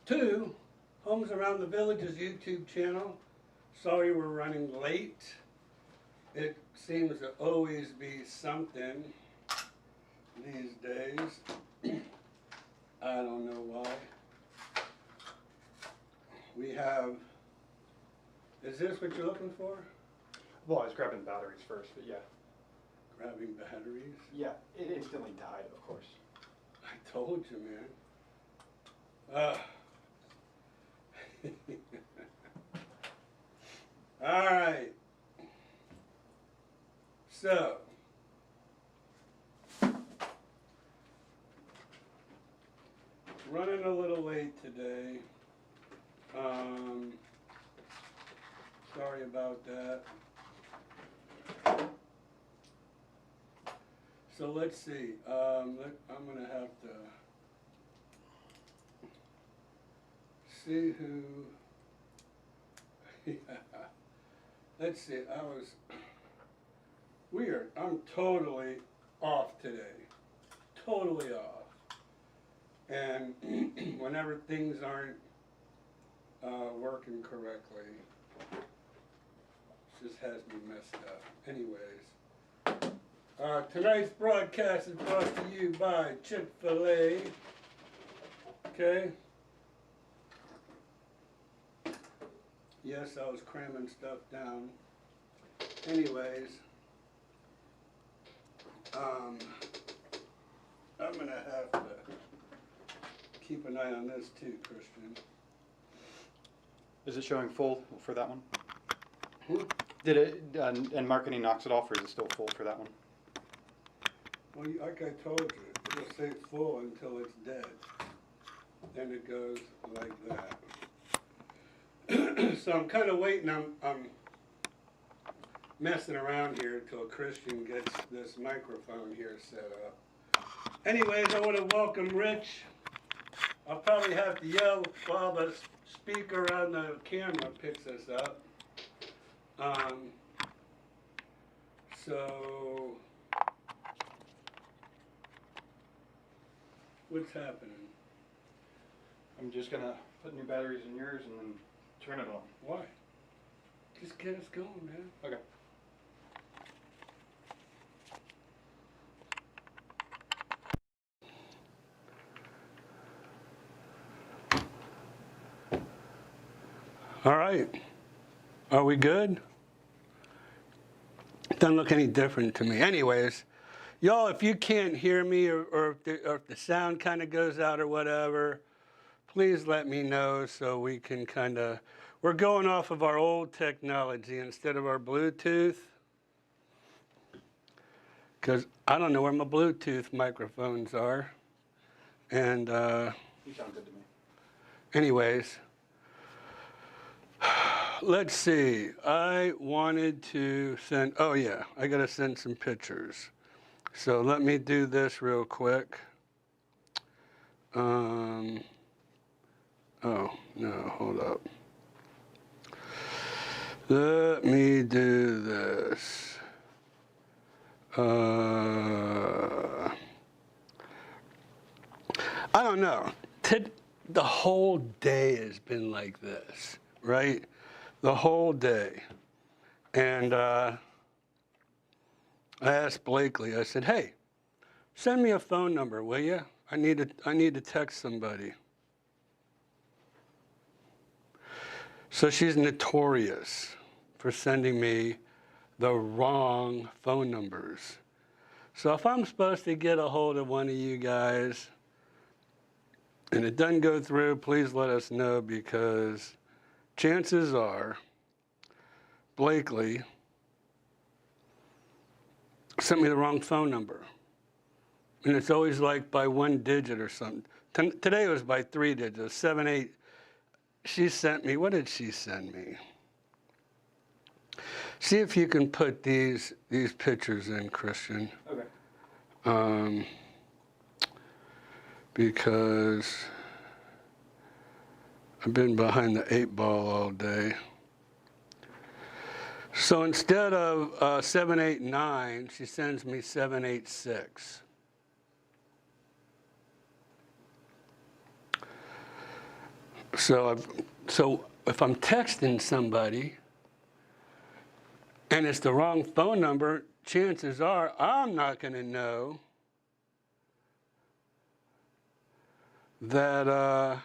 to Homes Around the Village's YouTube channel. Sorry we're running late. It seems to always be something these days. I don't know why. We have, is this what you're looking for? Well, I was grabbing batteries first, but yeah. Grabbing batteries? Yeah, it instantly died, of course. I told you, man. All right. So, running a little late today. Sorry about that. So let's see. I'm going to have to see who. Let's see. I'm totally off today. Totally off. And whenever things aren't working correctly, it just has me messed up. Anyways, tonight's broadcast is brought to you by Chick-fil-A. Okay. Yes, I was cramming stuff down. Anyways, I'm gonna have to keep an eye on this too, Christian. Is it showing full for that one? Hmm? Did it, and marketing knocks it off, or is it still full for that one? Well, like I told you, it'll say full until it's dead. Then it goes like that. So I'm kind of waiting. I'm messing around here until Christian gets this microphone here set up. Anyways, I want to welcome Rich. I'll probably have to yell while the speaker on the camera picks us up. So, what's happening? I'm just gonna put new batteries in yours and then turn it on. Why? Just get us going, man. Okay. All right. Are we good? Doesn't look any different to me. Anyways, y'all, if you can't hear me or if the sound kind of goes out or whatever, please let me know so we can kind of, we're going off of our old technology instead of our Bluetooth. Because I don't know where my Bluetooth microphones are. And You sound good to me. anyways, let's see. I wanted to send, oh yeah, I got to send some pictures. So let me do this real quick. Oh, no, hold up. Let me do this. I don't know. The whole day has been like this, right? The whole day. And I asked Blakely, I said, hey, send me a phone number, will you? I need to text somebody. So she's notorious for sending me the wrong phone numbers. So if I'm supposed to get a hold of one of you guys and it doesn't go through, please let us know, because chances are Blakely sent me the wrong phone number. And it's always like by one digit or something. Today it was by 3 digits, 7, 8. She sent me, what did she send me? See if you can put these pictures in, Christian. Okay. Because I've been behind the 8 ball all day. So instead of 789, she sends me 786. So if I'm texting somebody and it's the wrong phone number, chances are I'm not going to know that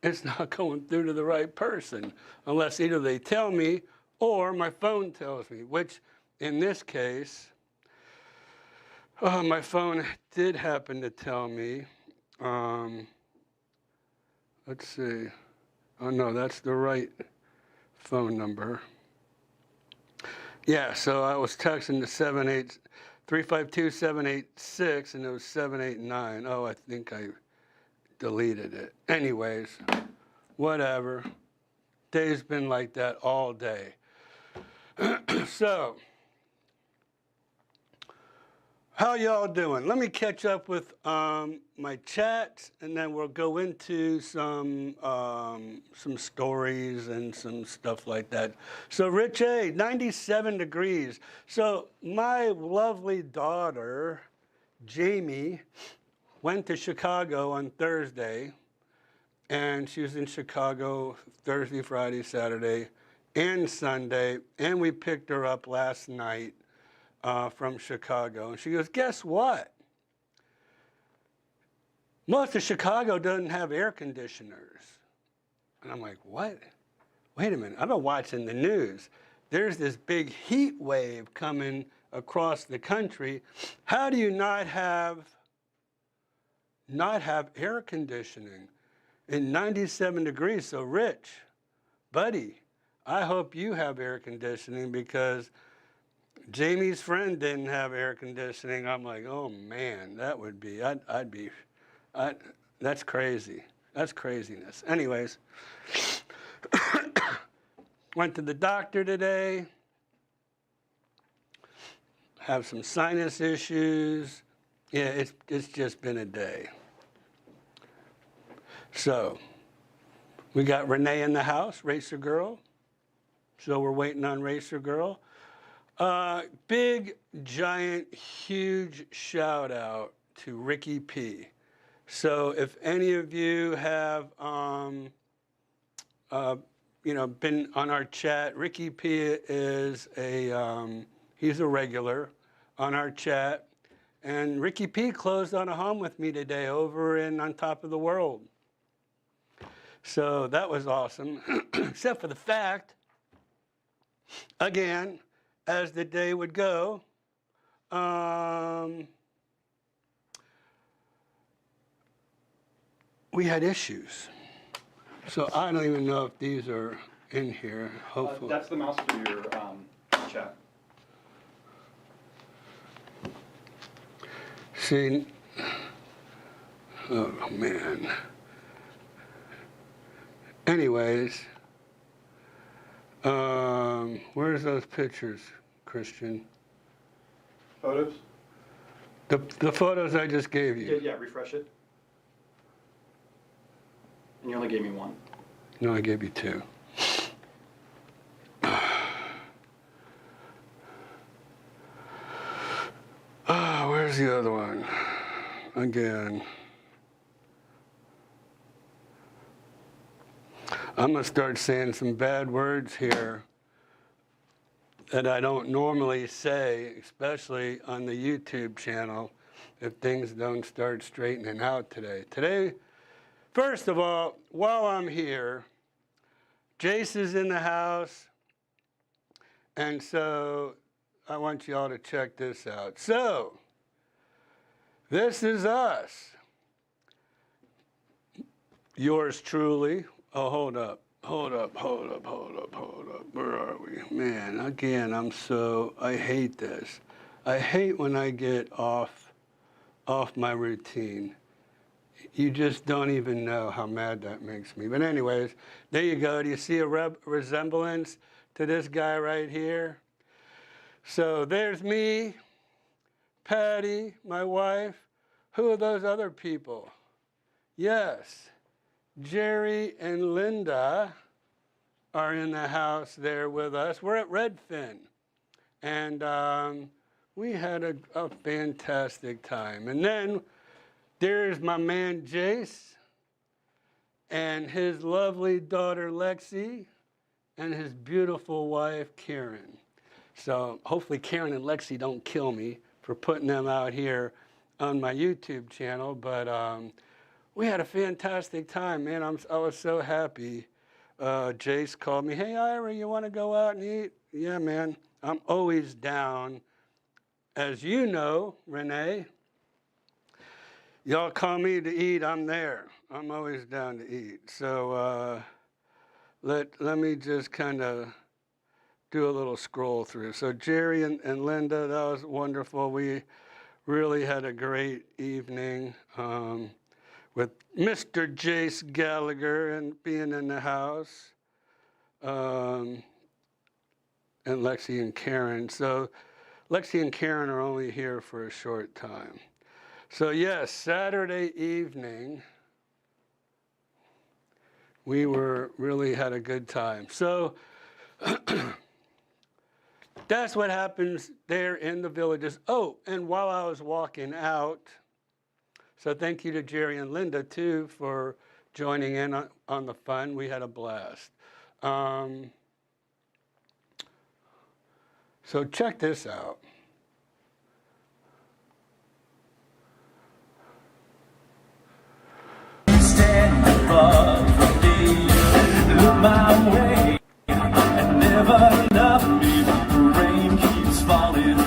it's not going through to the right person, unless either they tell me or my phone tells me, which in this case, my phone did happen to tell me. Let's see. Oh, no, that's the right phone number. Yeah, so I was texting the 352-786, and it was 789. Oh, I think I deleted it. Anyways, whatever. Day's been like that all day. So, how y'all doing? Let me catch up with my chat, and then we'll go into some stories and some stuff like that. So, Rich A, 97 degrees. So, my lovely daughter, Jamie, went to Chicago on Thursday, and she was in Chicago Thursday, Friday, Saturday, and Sunday, and we picked her up last night from Chicago. And she goes, guess what? Most of Chicago doesn't have air conditioners. And I'm like, what? Wait a minute, I've been watching the news. There's this big heat wave coming across the country. How do you not have air conditioning in 97 degrees? So Rich, buddy, I hope you have air conditioning, because Jamie's friend didn't have air conditioning. I'm like, oh man, that would be, that's crazy. That's craziness. Anyways, went to the doctor today, have some sinus issues. Yeah, it's just been a day. So, we got Renee in the house, Racer Girl. So we're waiting on Racer Girl. Big, giant, huge shout out to Ricky P. So if any of you have, been on our chat, Ricky P is he's a regular on our chat. And Ricky P closed on a home with me today over on top of the world. So that was awesome, except for the fact, again, as the day would go, we had issues. So I don't even know if these are in here, hopefully. That's the mouse for your chat. See, oh man. Anyways, where's those pictures, Christian? Photos? The photos I just gave you. Yeah, refresh it. And you only gave me one. No, I gave you two. Where's the other one? Again. I'm going to start saying some bad words here that I don't normally say, especially on the YouTube channel, if things don't start straightening out today. Today, first of all, while I'm here, Jace is in the house, and so I want you all to check this out. So, this is us. Yours truly. Oh, hold up. Where are we? Man, again, I hate this. I hate when I get off my routine. You just don't even know how mad that makes me. But anyways, there you go. Do you see a resemblance to this guy right here? So there's me, Patty, my wife. Who are those other people? Yes, Jerry and Linda are in the house there with us. We're at Redfin. And we had a fantastic time. And then there's my man Jace. and his lovely daughter Lexi, and his beautiful wife Karen. So hopefully Karen and Lexi don't kill me for putting them out here on my YouTube channel, but we had a fantastic time, man. I was so happy. Jace called me, hey Ira, you want to go out and eat? Yeah, man, I'm always down. As you know, Renee, y'all call me to eat, I'm there. I'm always down to eat. So let me just kind of do a little scroll through. So Jerry and Linda, that was wonderful. We really had a great evening with Mr. Jace Gallagher and being in the house, and Lexi and Karen. So Lexi and Karen are only here for a short time. So yes, Saturday evening, we really had a good time. So that's what happens there in the villages. Oh, and while I was walking out, so thank you to Jerry and Linda too for joining in on the fun. We had a blast. So check this out. Stand above me, look my way, and never love me. Rain keeps falling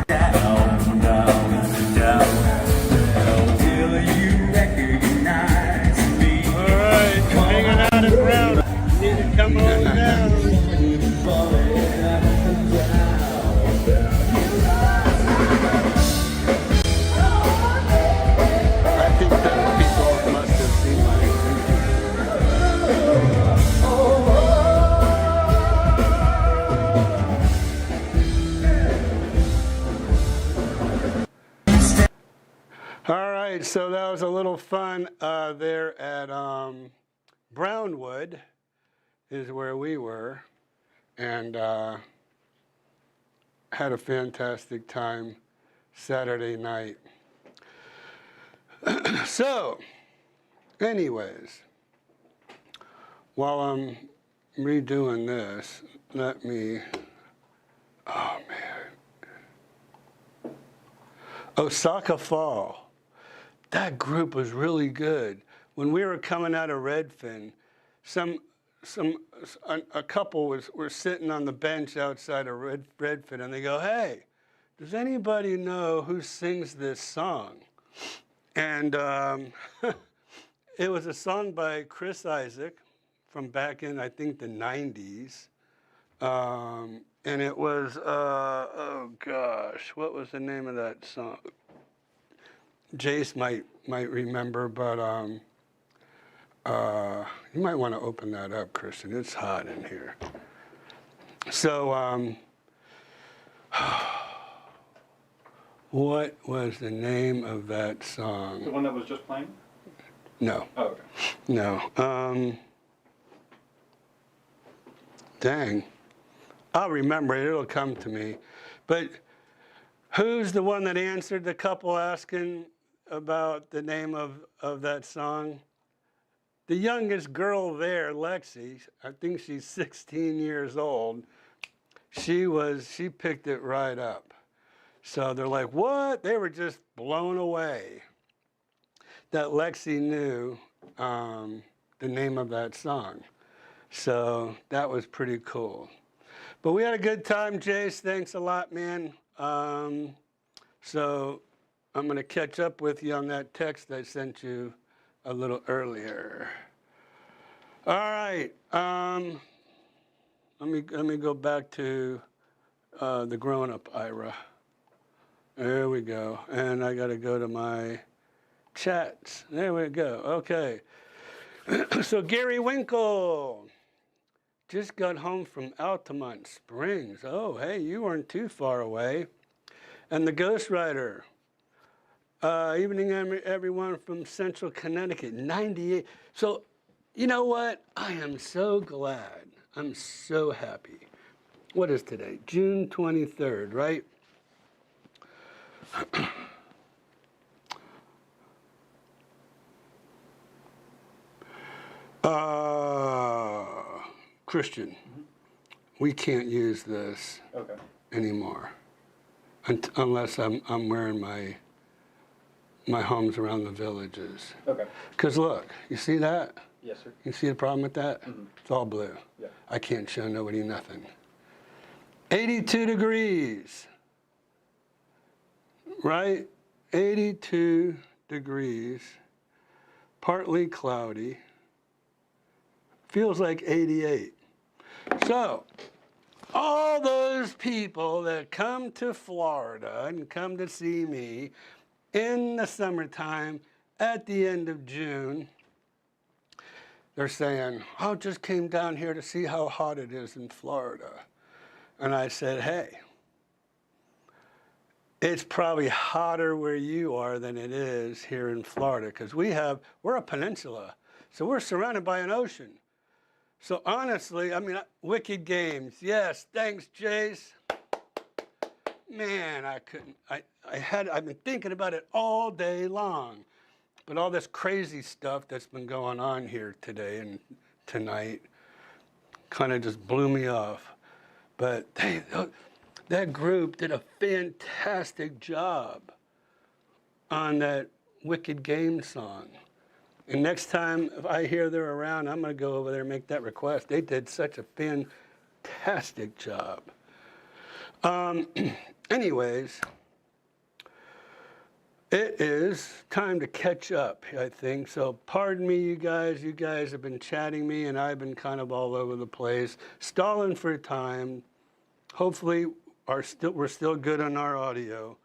down, down, till you recognize me. All right, hanging out at Brown. You need to come on down. I think that people must have seen my All right, so that was a little fun there at Brownwood is where we were, and had a fantastic time Saturday night. So, anyways, while I'm redoing this, let me, oh man. Osaka Fall. That group was really good. When we were coming out of Redfin, a couple were sitting on the bench outside of Redfin, and they go, hey, does anybody know who sings this song? And it was a song by Chris Isaac from back in, I think, the 90s. And it was, oh gosh, what was the name of that song? Jace might remember, but you might want to open that up, Kristen. It's hot in here. So, what was the name of that song? The one that was just playing? No. Oh, okay. No. Dang. I'll remember it. It'll come to me. But who's the one that answered the couple asking about the name of that song? The youngest girl there, Lexi, I think she's 16 years old. She picked it right up. So they're like, what? They were just blown away that Lexi knew the name of that song. So that was pretty cool. But we had a good time, Jace. Thanks a lot, man. So I'm going to catch up with you on that text I sent you a little earlier. All right. Let me go back to the grown-up Ira. There we go. And I got to go to my chats. There we go. Okay. So Gary Winkle just got home from Altamont Springs. Oh, hey, you weren't too far away. And the Ghostwriter. Evening, everyone from Central Connecticut, 98. So, you know what? I am so glad. I'm so happy. What is today? June 23rd, right? Christian, we can't use this Okay. anymore unless I'm wearing my homes around the villages. Okay. Because look, you see that? Yes, sir. You see the problem with that? It's all blue. Yeah. I can't show nobody nothing. 82 degrees, right? 82 degrees, partly cloudy, feels like 88. So, all those people that come to Florida and come to see me in the summertime at the end of June, they're saying, "Oh, just came down here to see how hot it is in Florida." And I said, "Hey, it's probably hotter where you are than it is here in Florida, because we're a peninsula, so we're surrounded by an ocean. So honestly, I mean, Wicked Games, yes, thanks, Jace. Man, I've been thinking about it all day long, but all this crazy stuff that's been going on here today and tonight kind of just blew me off. But that group did a fantastic job on that Wicked Game song. And next time if I hear they're around, I'm going to go over there and make that request. They did such a fantastic job. Anyways, it is time to catch up, I think. So pardon me, you guys. You guys have been chatting me, and I've been kind of all over the place, stalling for time. Hopefully, we're still good on our audio.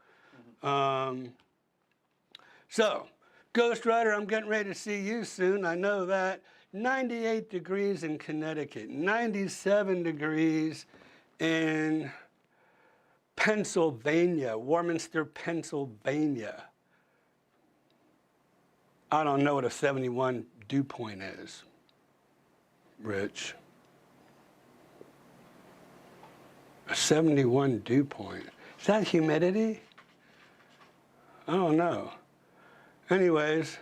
So, Ghost Rider, I'm getting ready to see you soon. I know that. 98 degrees in Connecticut, 97 degrees in Pennsylvania, Warminster, Pennsylvania. I don't know what a 71 dew point is, Rich. A 71 dew point. Is that humidity? I don't know. Anyways,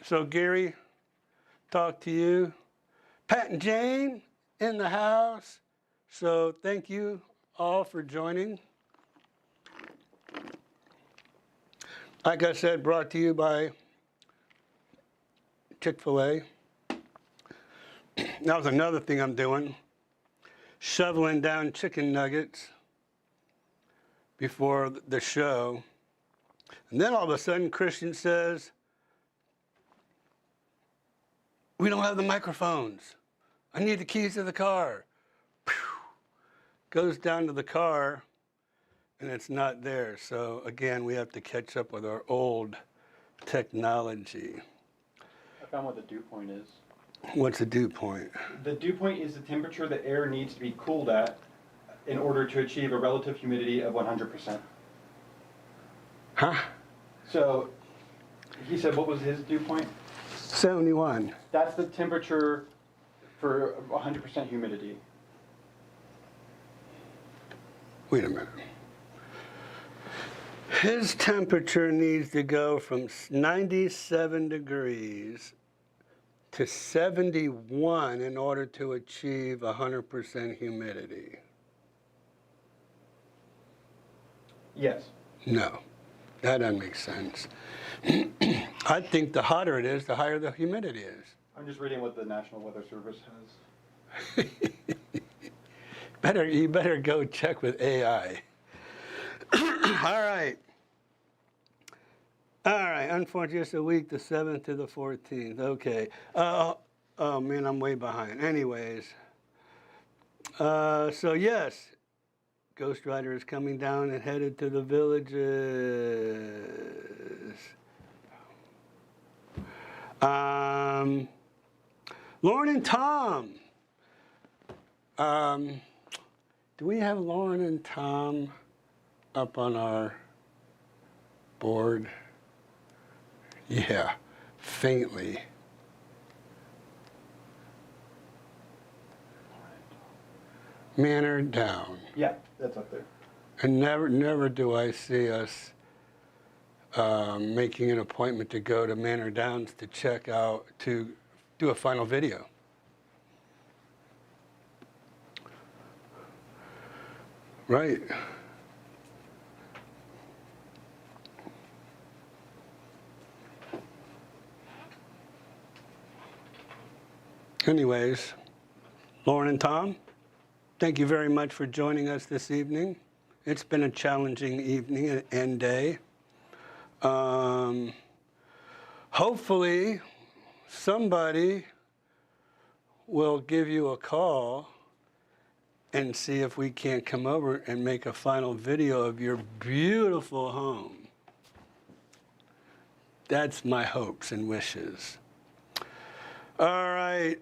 so Gary, talk to you. Pat and Jane in the house. So thank you all for joining. Like I said, brought to you by Chick-fil-A. That was another thing I'm doing, shoveling down chicken nuggets before the show. And then all of a sudden, Christian says, "We don't have the microphones. I need the keys to the car." Whew. Goes down to the car, and it's not there. So again, we have to catch up with our old technology. I found what the dew point is. What's the dew point? The dew point is the temperature the air needs to be cooled at in order to achieve a relative humidity of 100%. Huh? So, he said, what was his dew point? 71. That's the temperature for 100% humidity. Wait a minute. His temperature needs to go from 97 degrees to 71 in order to achieve 100% humidity. Yes. No, that doesn't make sense. I think the hotter it is, the higher the humidity is. I'm just reading what the National Weather Service has. You better go check with AI. All right. Unfortunately, it's a week, the 7th to the 14th. Okay. Oh, man, I'm way behind. Anyways. So, yes, Ghost Rider is coming down and headed to the villages. Lauren and Tom. Do we have Lauren and Tom up on our board? Yeah, faintly. Manor down. Yeah, that's up there. And never do I see us making an appointment to go to Manor Downs to check out, to do a final video. Right. Anyways, Lauren and Tom, thank you very much for joining us this evening. It's been a challenging evening and day. Hopefully, somebody will give you a call and see if we can't come over and make a final video of your beautiful home. That's my hopes and wishes. All right,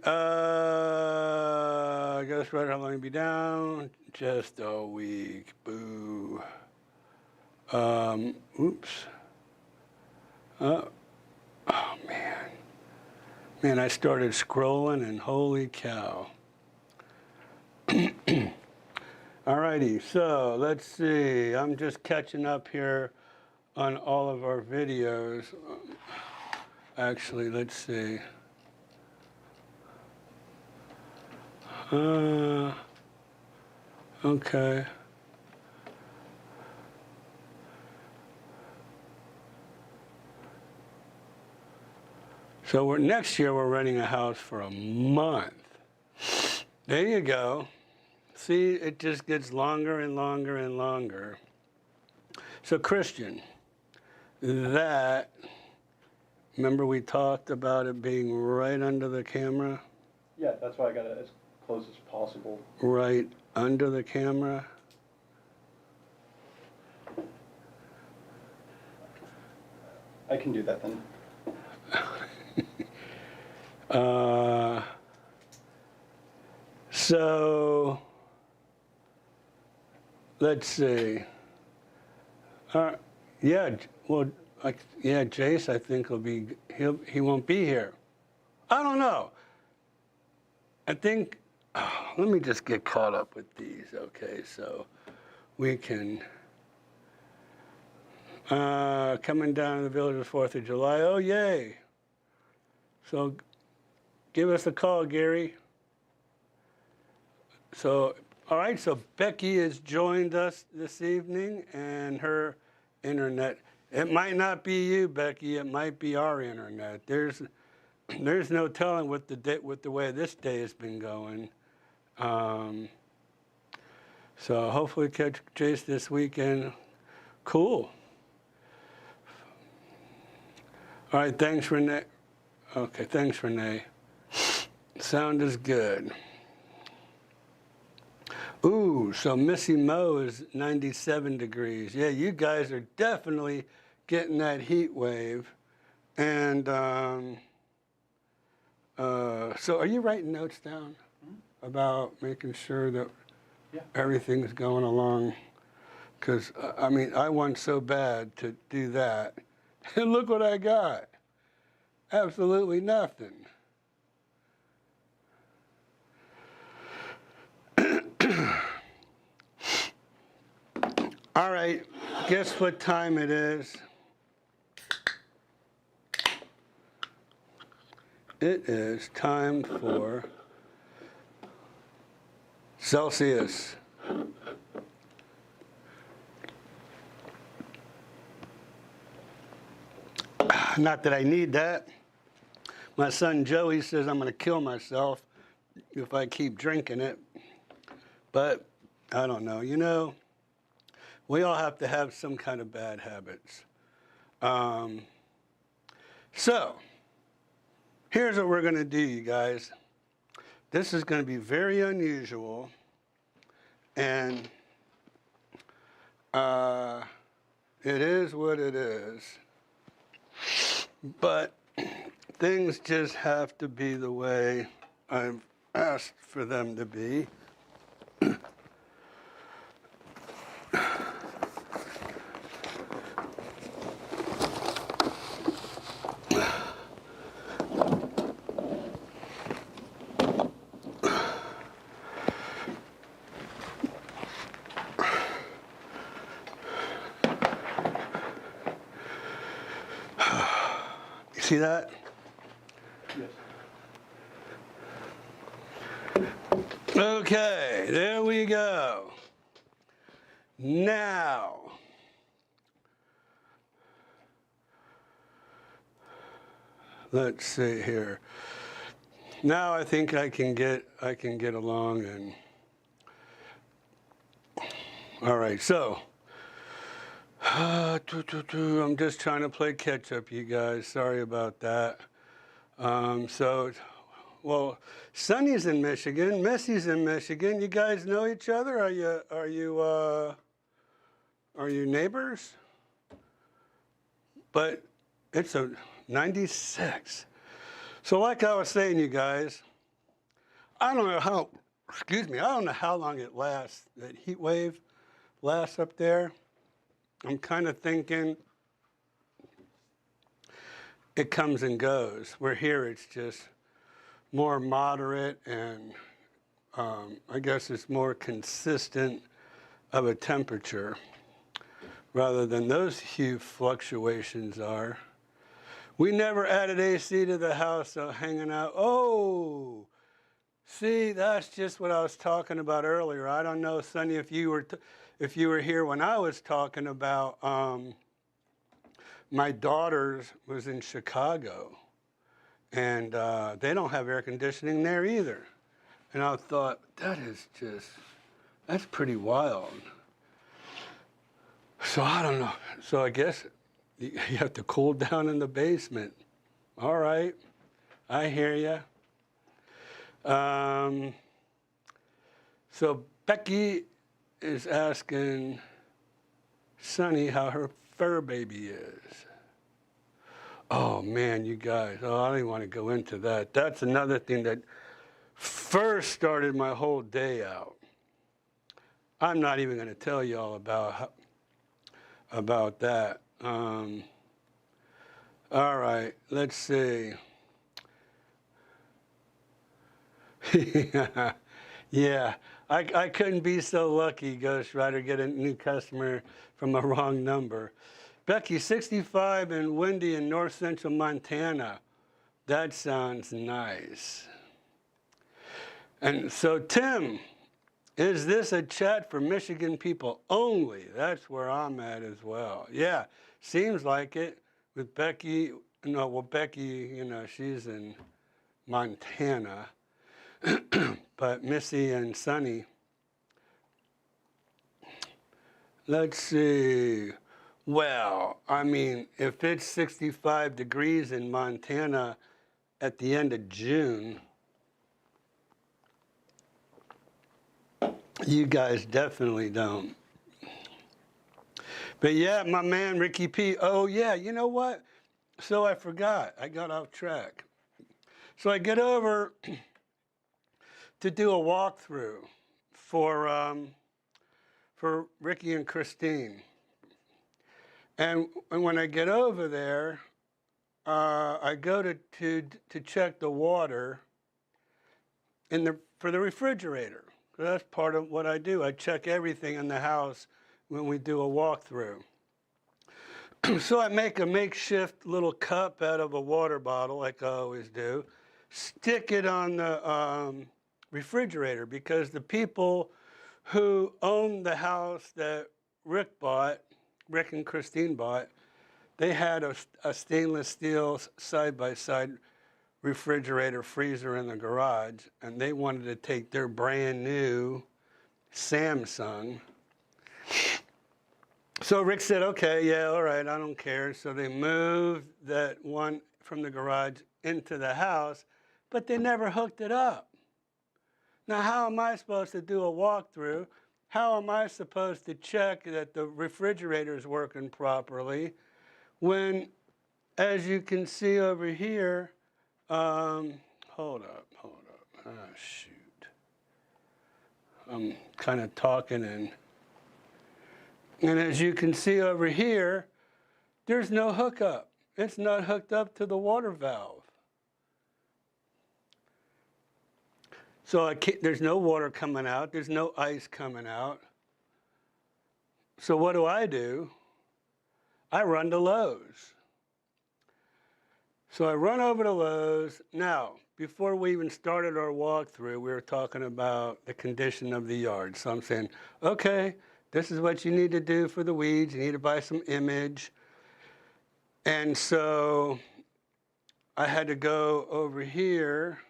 Ghost Rider, how long will be down? Just a week, boo. Oops. Oh, man. Man, I started scrolling and holy cow. All righty, so let's see. I'm just catching up here on all of our videos. Actually, let's see. Okay. So next year we're renting a house for a month. There you go. See, it just gets longer and longer and longer. So Christian, that, remember we talked about it being right under the camera? Yeah, that's why I got it as close as possible. Right under the camera. I can do that then. So let's see. Yeah, well, yeah, Jace, I think he won't be here. I don't know. I think, let me just get caught up with these, okay? So we can, coming down to the village of 4th of July. Oh, yay. So give us a call, Gary. So, all right, so Becky has joined us this evening, and her internet, it might not be you, Becky, it might be our internet. There's no telling with the way this day has been going. So hopefully catch Jace this weekend. Cool. All right, thanks, Renee. Okay, thanks, Renee. Sound is good. Ooh, so Missy Mo is 97 degrees. Yeah, you guys are definitely getting that heat wave. And so are you writing notes down about making sure that everything's going along? Because, I mean, I want so bad to do that. And look what I got. Absolutely nothing. All right, guess what time it is? It is time for Celsius. Not that I need that. My son Joey says I'm going to kill myself if I keep drinking it. But I don't know. You know, we all have to have some kind of bad habits. So here's what we're going to do, you guys. This is going to be very unusual. And it is what it is. But things just have to be the way I've asked for them to be. See that? Yes. Okay, there we go. Now, let's see here. Now I think I can get along and all right. So I'm just trying to play catch up, you guys. Sorry about that. Well, Sonny's in Michigan, Missy's in Michigan. You guys know each other? Are you neighbors? But it's a 96. So like I was saying, you guys, I don't know how long it lasts, that heat wave lasts up there. I'm kind of thinking it comes and goes. Where here it's just more moderate and I guess it's more consistent of a temperature rather than those huge fluctuations are. We never added AC to the house, so hanging out. Oh, see, that's just what I was talking about earlier. I don't know, Sonny, if you were here when I was talking about my daughter's was in Chicago, and they don't have air conditioning there either. And I thought, that's pretty wild. So I don't know. So I guess you have to cool down in the basement. All right, I hear you. So Becky is asking Sonny how her fur baby is. Oh man, you guys, I don't even want to go into that. That's another thing that first started my whole day out. I'm not even going to tell you all about that. All right, let's see. Yeah, I couldn't be so lucky, Ghost Rider, get a new customer from a wrong number. Becky, 65 and windy in north central Montana. That sounds nice. And so, Tim, is this a chat for Michigan people only? That's where I'm at as well. Yeah, seems like it with Becky. No, well, Becky, she's in Montana. But Missy and Sonny, let's see. Well, I mean, if it's 65 degrees in Montana at the end of June, you guys definitely don't. But yeah, my man Ricky P. Oh yeah, you know what? So I forgot. I got off track. So I get over to do a walkthrough for Ricky and Christine. And when I get over there, I go to check the water for the refrigerator. That's part of what I do. I check everything in the house when we do a walkthrough. So I make a makeshift little cup out of a water bottle, like I always do, stick it on the refrigerator, because the people who own the house that Rick and Christine bought, they had a stainless steel side-by-side refrigerator freezer in the garage, and they wanted to take their brand new Samsung. So Rick said, okay, yeah, all right, I don't care. So they moved that one from the garage into the house, but they never hooked it up. Now, how am I supposed to do a walkthrough? How am I supposed to check that the refrigerator is working properly when, as you can see over here, hold up. Ah, shoot. I'm kind of talking and as you can see over here, there's no hookup. It's not hooked up to the water valve. So there's no water coming out. There's no ice coming out. So what do? I run to Lowe's. So I run over to Lowe's. Now, before we even started our walkthrough, we were talking about the condition of the yard. So I'm saying, okay, this is what you need to do for the weeds. You need to buy some image. And so I had to go over here.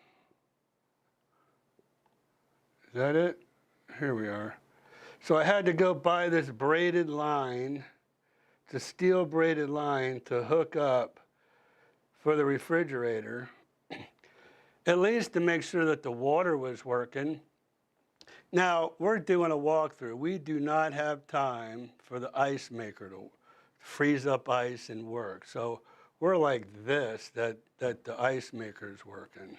Is that it? Here we are. So I had to go buy this braided line, the steel braided line to hook up for the refrigerator, at least to make sure that the water was working. Now, we're doing a walkthrough. We do not have time for the ice maker to freeze up ice and work. So we're like this, that the ice maker is working.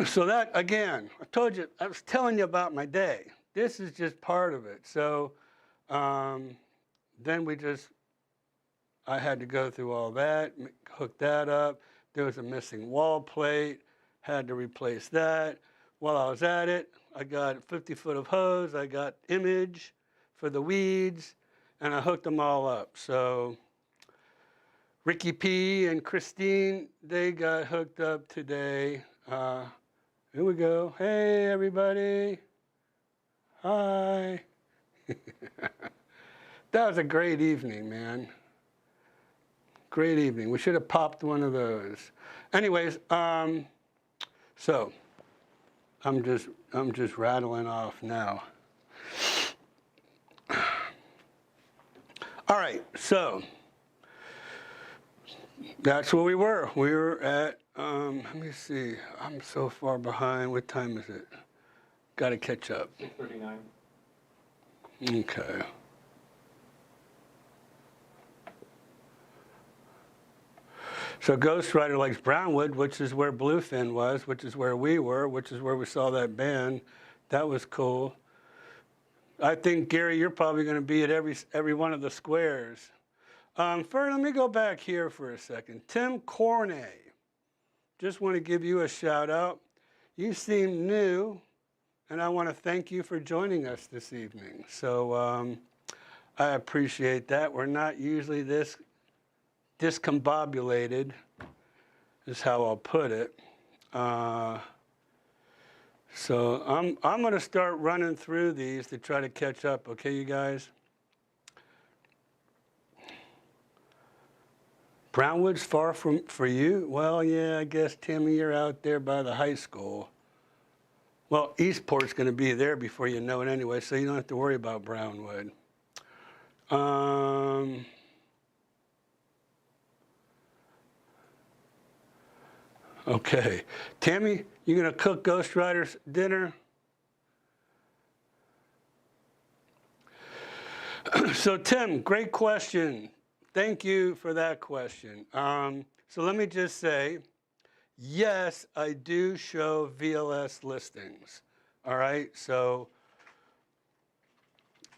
So that, again, I was telling you about my day. This is just part of it. So then I had to go through all that, hook that up. There was a missing wall plate, had to replace that. While I was at it, I got 50 foot of hose, I got image for the weeds, and I hooked them all up. So Ricky P and Christine, they got hooked up today. Here we go. Hey, everybody. Hi. That was a great evening, man. Great evening. We should have popped one of those. Anyways, so I'm just rattling off now. All right, so that's where we were. We were at, let me see, I'm so far behind. What time is it? Got to catch up. 6:39. Okay. So Ghost Rider likes Brownwood, which is where Bluefin was, which is where we were, which is where we saw that band. That was cool. I think, Gary, you're probably going to be at every one of the squares. First, let me go back here for a second. Tim Cornay, just want to give you a shout out. You seem new, and I want to thank you for joining us this evening. So I appreciate that. We're not usually this discombobulated, is how I'll put it. So I'm going to start running through these to try to catch up. Okay, you guys? Brownwood's far for you? Well, yeah, I guess, Timmy, you're out there by the high school. Well, Eastport's going to be there before you know it anyway, so you don't have to worry about Brownwood. Okay. Tammy, you going to cook Ghost Rider's dinner? So, Tim, great question. Thank you for that question. So let me just say, yes, I do show VLS listings. All right? So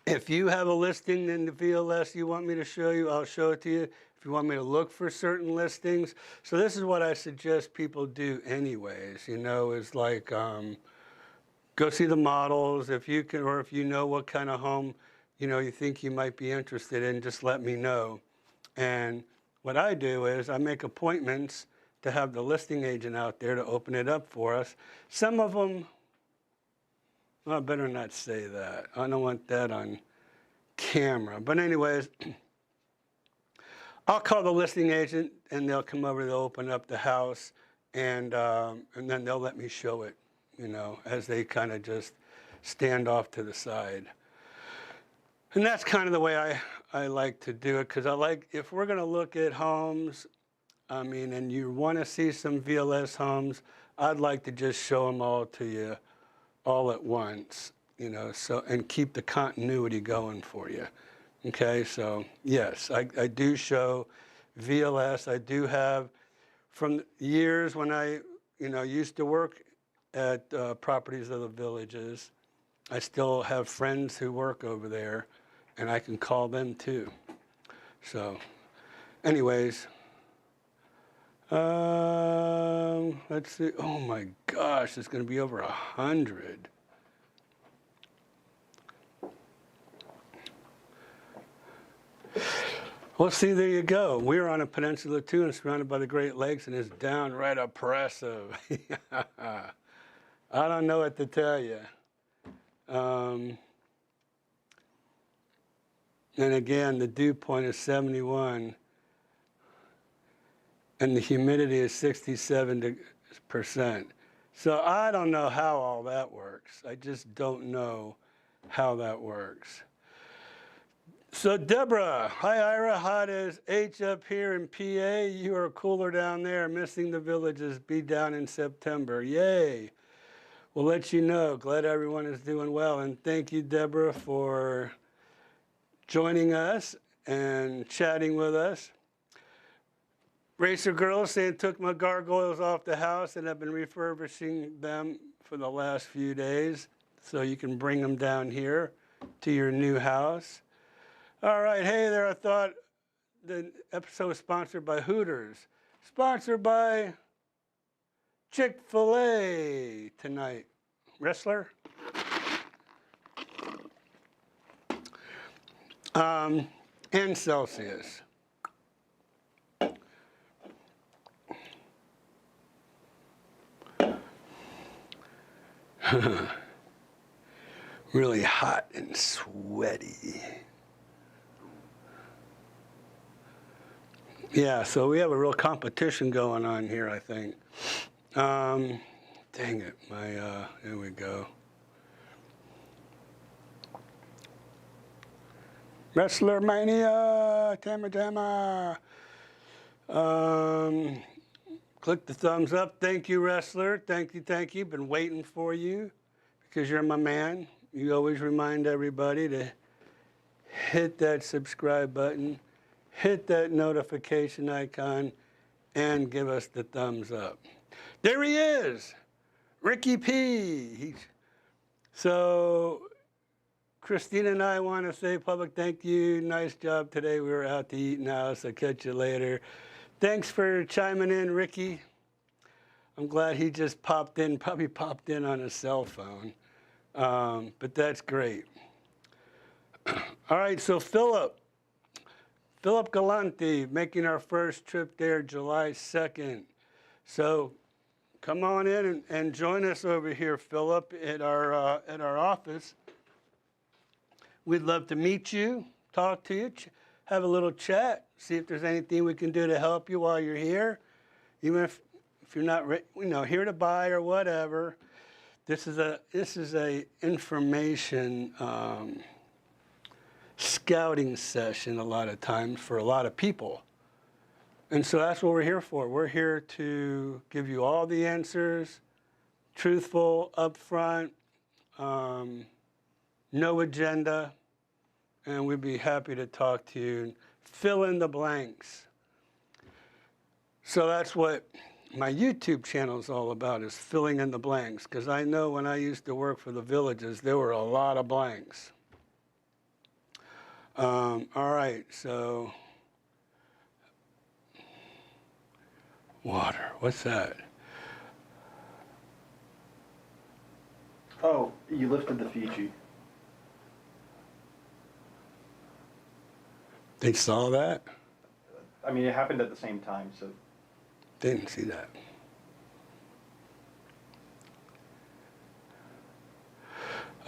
if you have a listing in the VLS you want me to show you, I'll show it to you. If you want me to look for certain listings. So this is what I suggest people do anyways, is like go see the models if you can, or if you know what kind of home, you think you might be interested in, just let me know. And what I do is I make appointments to have the listing agent out there to open it up for us. Some of them, well, I better not say that. I don't want that on camera. But anyways, I'll call the listing agent, and they'll come over, they'll open up the house, and then they'll let me show it, as they kind of just stand off to the side. And that's kind of the way I like to do it, because if we're going to look at homes, and you want to see some VLS homes, I'd like to just show them all to you all at once, and keep the continuity going for you. Okay, so yes, I do show VLS. I do have, from years when I used to work at Properties of the Villages, I still have friends who work over there, and I can call them too. So anyways, let's see. Oh my gosh, it's going to be over 100. Well, see, there you go. We're on a peninsula too and surrounded by the Great Lakes, and it's downright oppressive. I don't know what to tell you. And again, the dew point is 71, and the humidity is 67%. So I don't know how all that works. I just don't know how that works. So Deborah, hi Ira, hot as H up here in PA. You are cooler down there, missing the villages, be down in September. Yay. We'll let you know. Glad everyone is doing well. And thank you, Deborah, for joining us and chatting with us. Racer Girls saying took my gargoyles off the house and have been refurbishing them for the last few days. So you can bring them down here to your new house. All right, hey there, I thought the episode was sponsored by Hooters. Sponsored by Chick-fil-A tonight. Wrestler? And Celsius. Really hot and sweaty. Yeah, so we have a real competition going on here, I think. Dang it, here we go. Wrestler Mania, Tama. Click the thumbs up. Thank you, Wrestler. Thank you. Been waiting for you because you're my man. You always remind everybody to hit that subscribe button, hit that notification icon, and give us the thumbs up. There he is, Ricky P. So Christina and I want to say public thank you. Nice job today. We were out to eat now, so catch you later. Thanks for chiming in, Ricky. I'm glad he just popped in, probably popped in on his cell phone. But that's great. All right, so Philip Galante, making our first trip there July 2nd. So come on in and join us over here, Philip, at our office. We'd love to meet you, talk to you, have a little chat, see if there's anything we can do to help you while you're here. Even if you're not here to buy or whatever. This is a information scouting session a lot of times for a lot of people. And so that's what we're here for. We're here to give you all the answers, truthful, upfront, no agenda, and we'd be happy to talk to you and fill in the blanks. So that's what my YouTube channel is all about, is filling in the blanks, because I know when I used to work for the villages, there were a lot of blanks. All right, so water, what's that? Oh, you lifted the Fiji. They saw that? I mean, it happened at the same time, so. Didn't see that.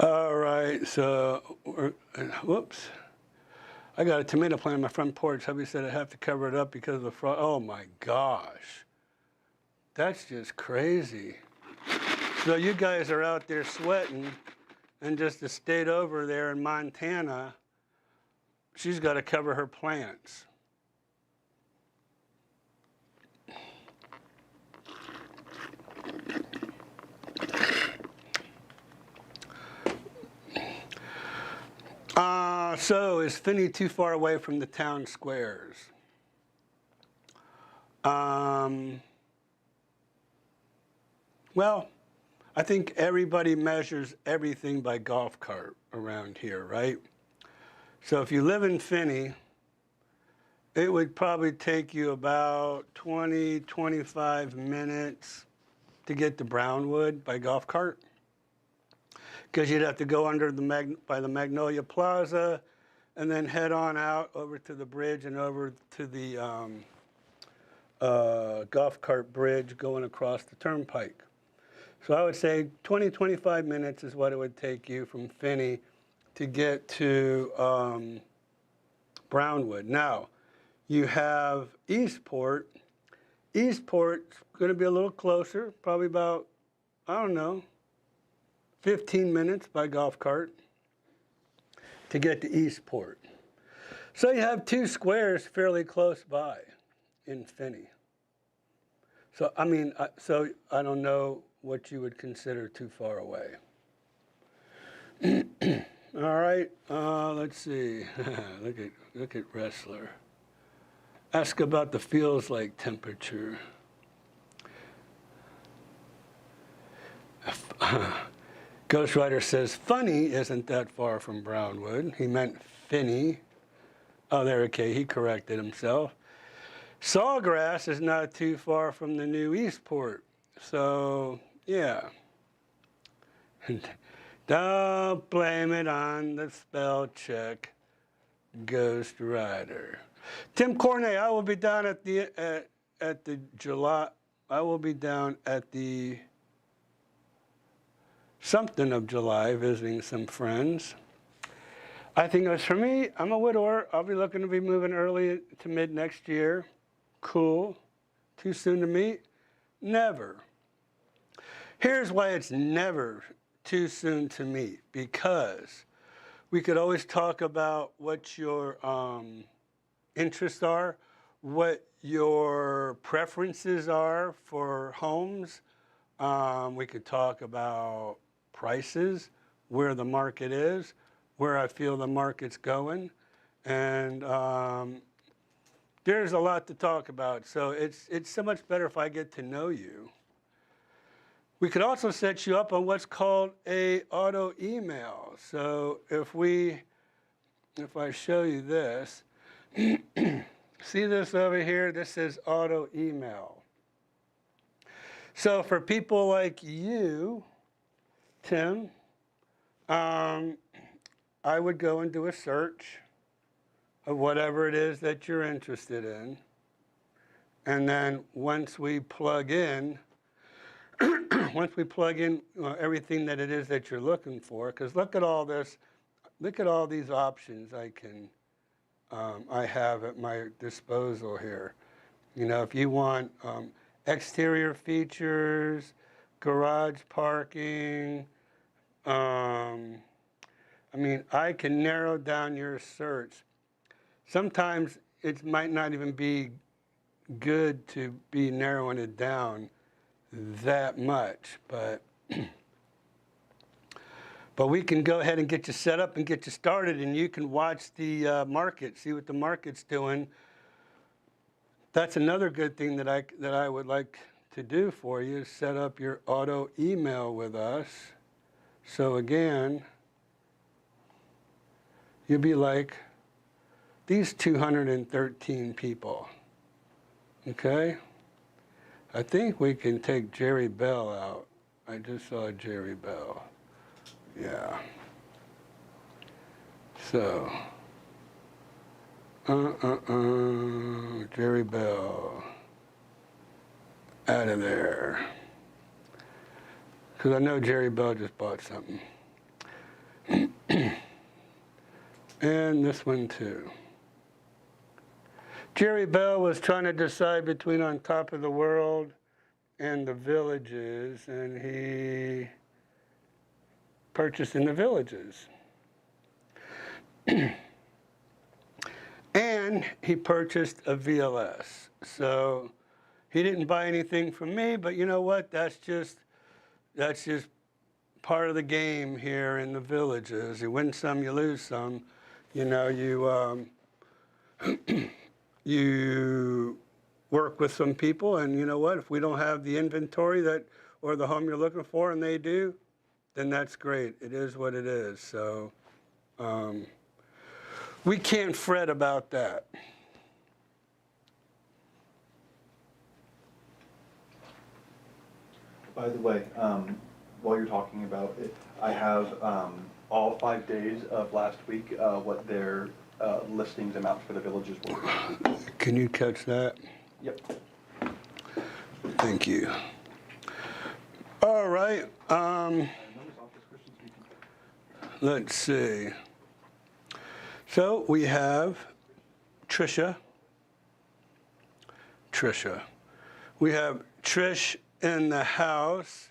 All right, so, whoops. I got a tomato plant on my front porch. Hubby said I have to cover it up because of the frost. Oh my gosh. That's just crazy. So you guys are out there sweating, and just the state over there in Montana, she's got to cover her plants. So is Finney too far away from the town squares? Well, I think everybody measures everything by golf cart around here, right? So if you live in Finney, it would probably take you about 20, 25 minutes to get to Brownwood by golf cart, because you'd have to go under by the Magnolia Plaza, and then head on out over to the bridge and over to the golf cart bridge going across the turnpike. So I would say 20, 25 minutes is what it would take you from Finney to get to Brownwood. Now, you have Eastport. Eastport's going to be a little closer, probably about, I don't know, 15 minutes by golf cart to get to Eastport. So you have two squares fairly close by in Finney. So, I mean, so I don't know what you would consider too far away. All right, let's see. look at Wrestler. Ask about the feels like temperature. Ghost Rider says, funny isn't that far from Brownwood. He meant Finney. Oh, there, okay, he corrected himself. Sawgrass is not too far from the new Eastport. So, yeah. Don't blame it on the spell check, Ghost Rider. Tim Corney, I will be down at the July. I will be down at the something of July visiting some friends. I think as for me, I'm a widower. I'll be looking to be moving early to mid next year. Cool. Too soon to meet? Never. Here's why it's never too soon to meet, because we could always talk about what your interests are, what your preferences are for homes. We could talk about prices, where the market is, where I feel the market's going, and there's a lot to talk about. So it's so much better if I get to know you. We could also set you up on what's called a auto email. So if I show you this, see this over here? This says auto email. So for people like you, Tim, I would go and do a search of whatever it is that you're interested in. And then once we plug in everything that it is that you're looking for, because look at all this, look at all these options I have at my disposal here. You know, if you want exterior features, garage parking, I mean, I can narrow down your search. Sometimes it might not even be good to be narrowing it down that much, but we can go ahead and get you set up and get you started, and you can watch the market, see what the market's doing. That's another good thing that I would like to do for you, is set up your auto email with us. So again, you'll be like these 213 people, okay? I think we can take Jerry Bell out. I just saw Jerry Bell. Yeah. So, Jerry Bell, out of there. Because I know Jerry Bell just bought something. And this one too. Jerry Bell was trying to decide between On Top of the World and The Villages, and he purchased in The Villages. And he purchased a VLS. So he didn't buy anything from me, but you know what? That's just part of the game here in The Villages. You win some, you lose some. You know, you work with some people, and you know what? If we don't have the inventory or the home you're looking for, and they do, then that's great. It is what it is. So we can't fret about that. By the way, while you're talking about it, I have all 5 days of last week, what their listings amount for the villages were. Can you catch that? Yep. Thank you. All right. Let's see. So we have Trisha. We have Trish in the house.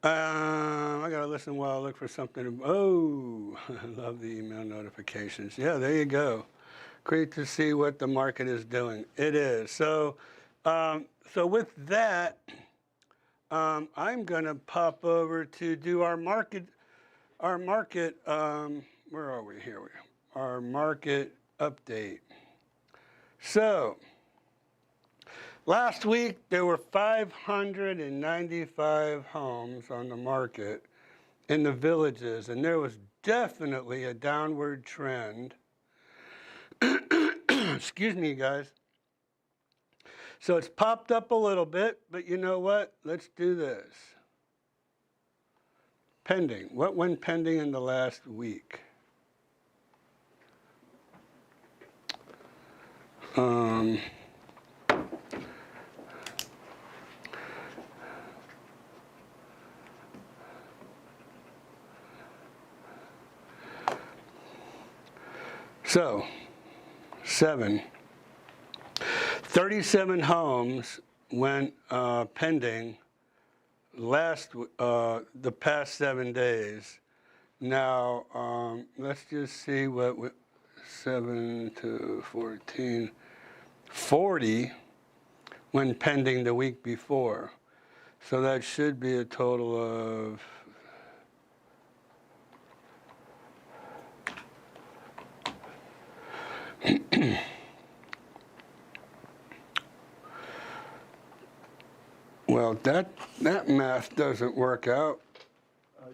I gotta listen while I look for something. Oh, I love the email notifications. Yeah, there you go. Great to see what the market is doing. It is. So, so with that, I'm gonna pop over to do our market. Where are we? Here we are. Our market update. So, last week there were 595 homes on the market in the villages, and there was definitely a downward trend. Excuse me, guys. So it's popped up a little bit, but you know what? Let's do this. Pending. What went pending in the last week? So, 37 homes went pending the past 7 days. Now, let's just see what 7 to 14, 40 went pending the week before. So that should be a total of well, that math doesn't work out.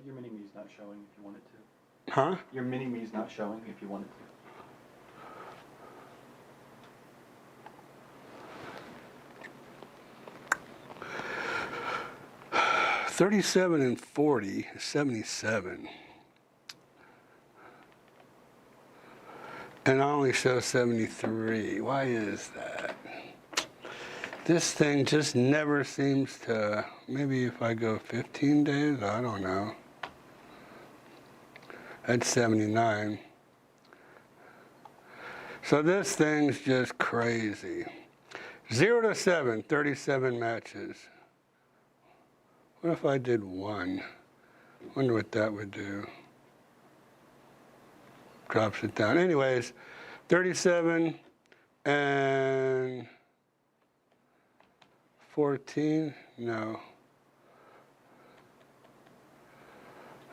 Your mini-me is not showing if you want it to. Huh? Your mini-me is not showing if you want it to. 37 and 40 is 77. And I only show 73. Why is that? This thing just never seems to, maybe if I go 15 days, I don't know. That's 79. So this thing's just crazy. 0 to 7, 37 matches. What if I did 1? Wonder what that would do. Drops it down. Anyways, 37 and 14, no.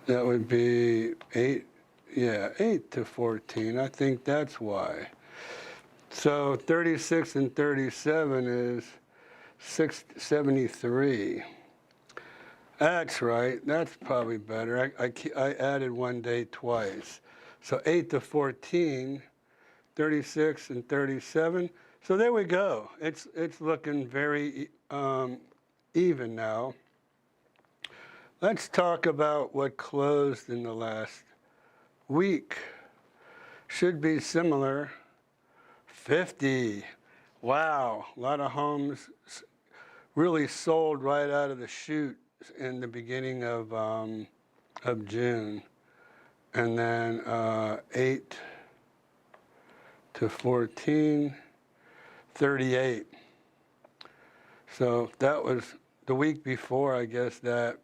That would be 8, yeah, 8 to 14. I think that's why. So 36 and 37 is 73. That's right, that's probably better. I added 1 day twice. So 8 to 14, 36 and 37. So there we go. It's looking very even now. Let's talk about what closed in the last week. Should be similar. 50. Wow, a lot of homes really sold right out of the chute in the beginning of June. And then 8 to 14, 38. So that was the week before, I guess, that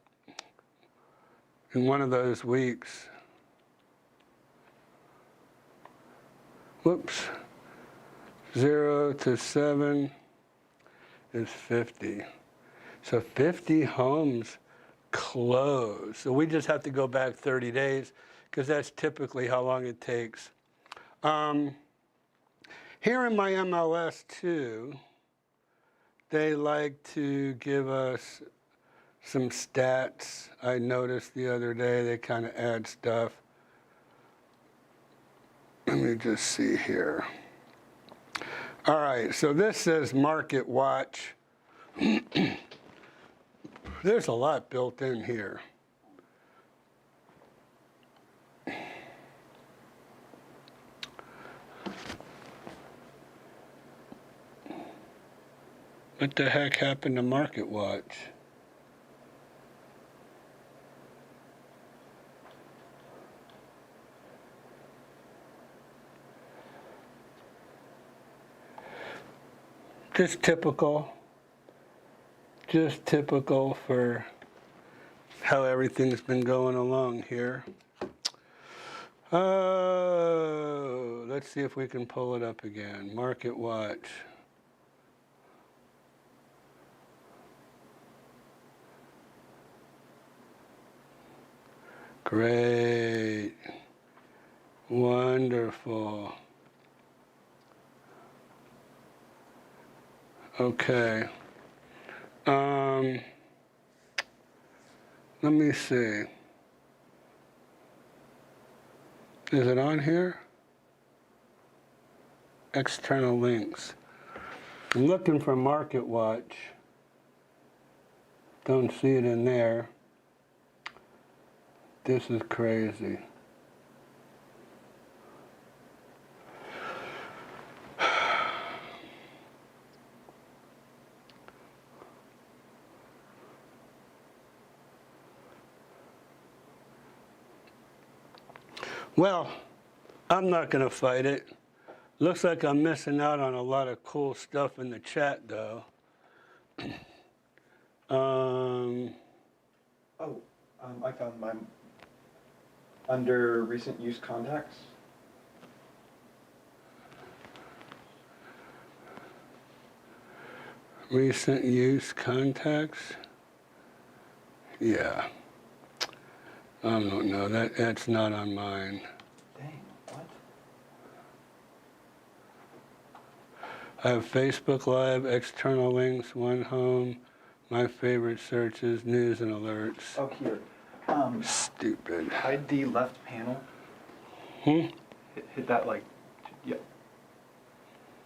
in one of those weeks. Whoops. 0 to 7 is 50. So 50 homes closed. So we just have to go back 30 days because that's typically how long it takes. Here in my MLS too, they like to give us some stats. I noticed the other day they kind of add stuff. Let me just see here. All right, so this says Market Watch. There's a lot built in here. What the heck happened to Market Watch? Just typical. Just typical for how everything's been going along here. Oh, let's see if we can pull it up again. Market Watch. Great. Wonderful. Okay. Let me see. Is it on here? External links. I'm looking for Market Watch. Don't see it in there. This is crazy. Well, I'm not going to fight it. Looks like I'm missing out on a lot of cool stuff in the chat, though. I found mine under recent use contacts. Recent use contacts? Yeah. I don't know. That's not on mine. Dang, what? I have Facebook Live, external links, One Home, my favorite searches, news and alerts. Oh, here. Stupid. Hide the left panel. Hmm? Hit that like, yep.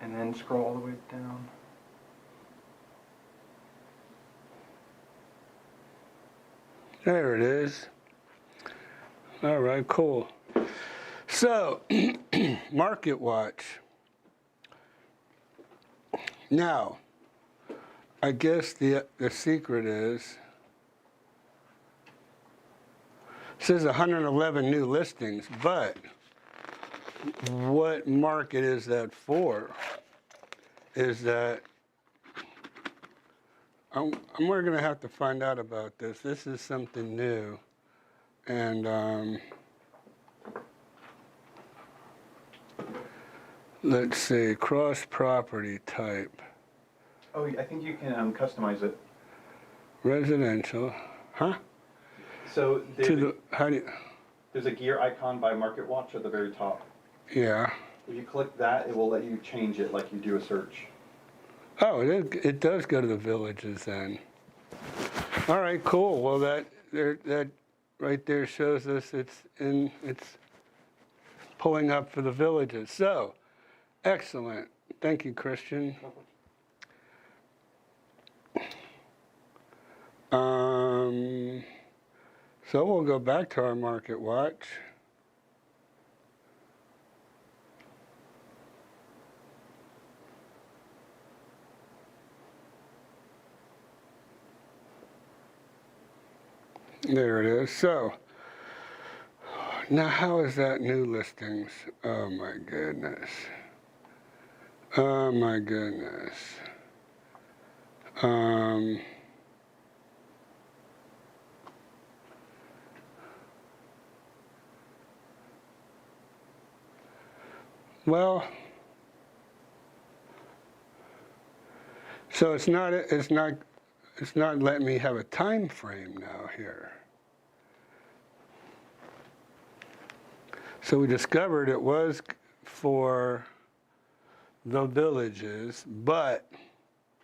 And then scroll all the way down. There it is. All right, cool. So, Market Watch. Now, I guess the secret is, it says 111 new listings, but what market is that for? Is that, we're going to have to find out about this. This is something new. And let's see, cross property type. Oh, I think you can customize it. Residential, huh? So How do you, there's a gear icon by Market Watch at the very top. yeah. If you click that, it will let you change it like you do a search. Oh, it does go to the villages then. All right, cool. Well, that right there shows us it's pulling up for the villages. So, excellent. Thank you, Christian. So we'll go back to our Market Watch. There it is. So, now how is that new listings? Oh my goodness. Oh my goodness. Well, so it's not letting me have a time frame now here. So we discovered it was for the villages, but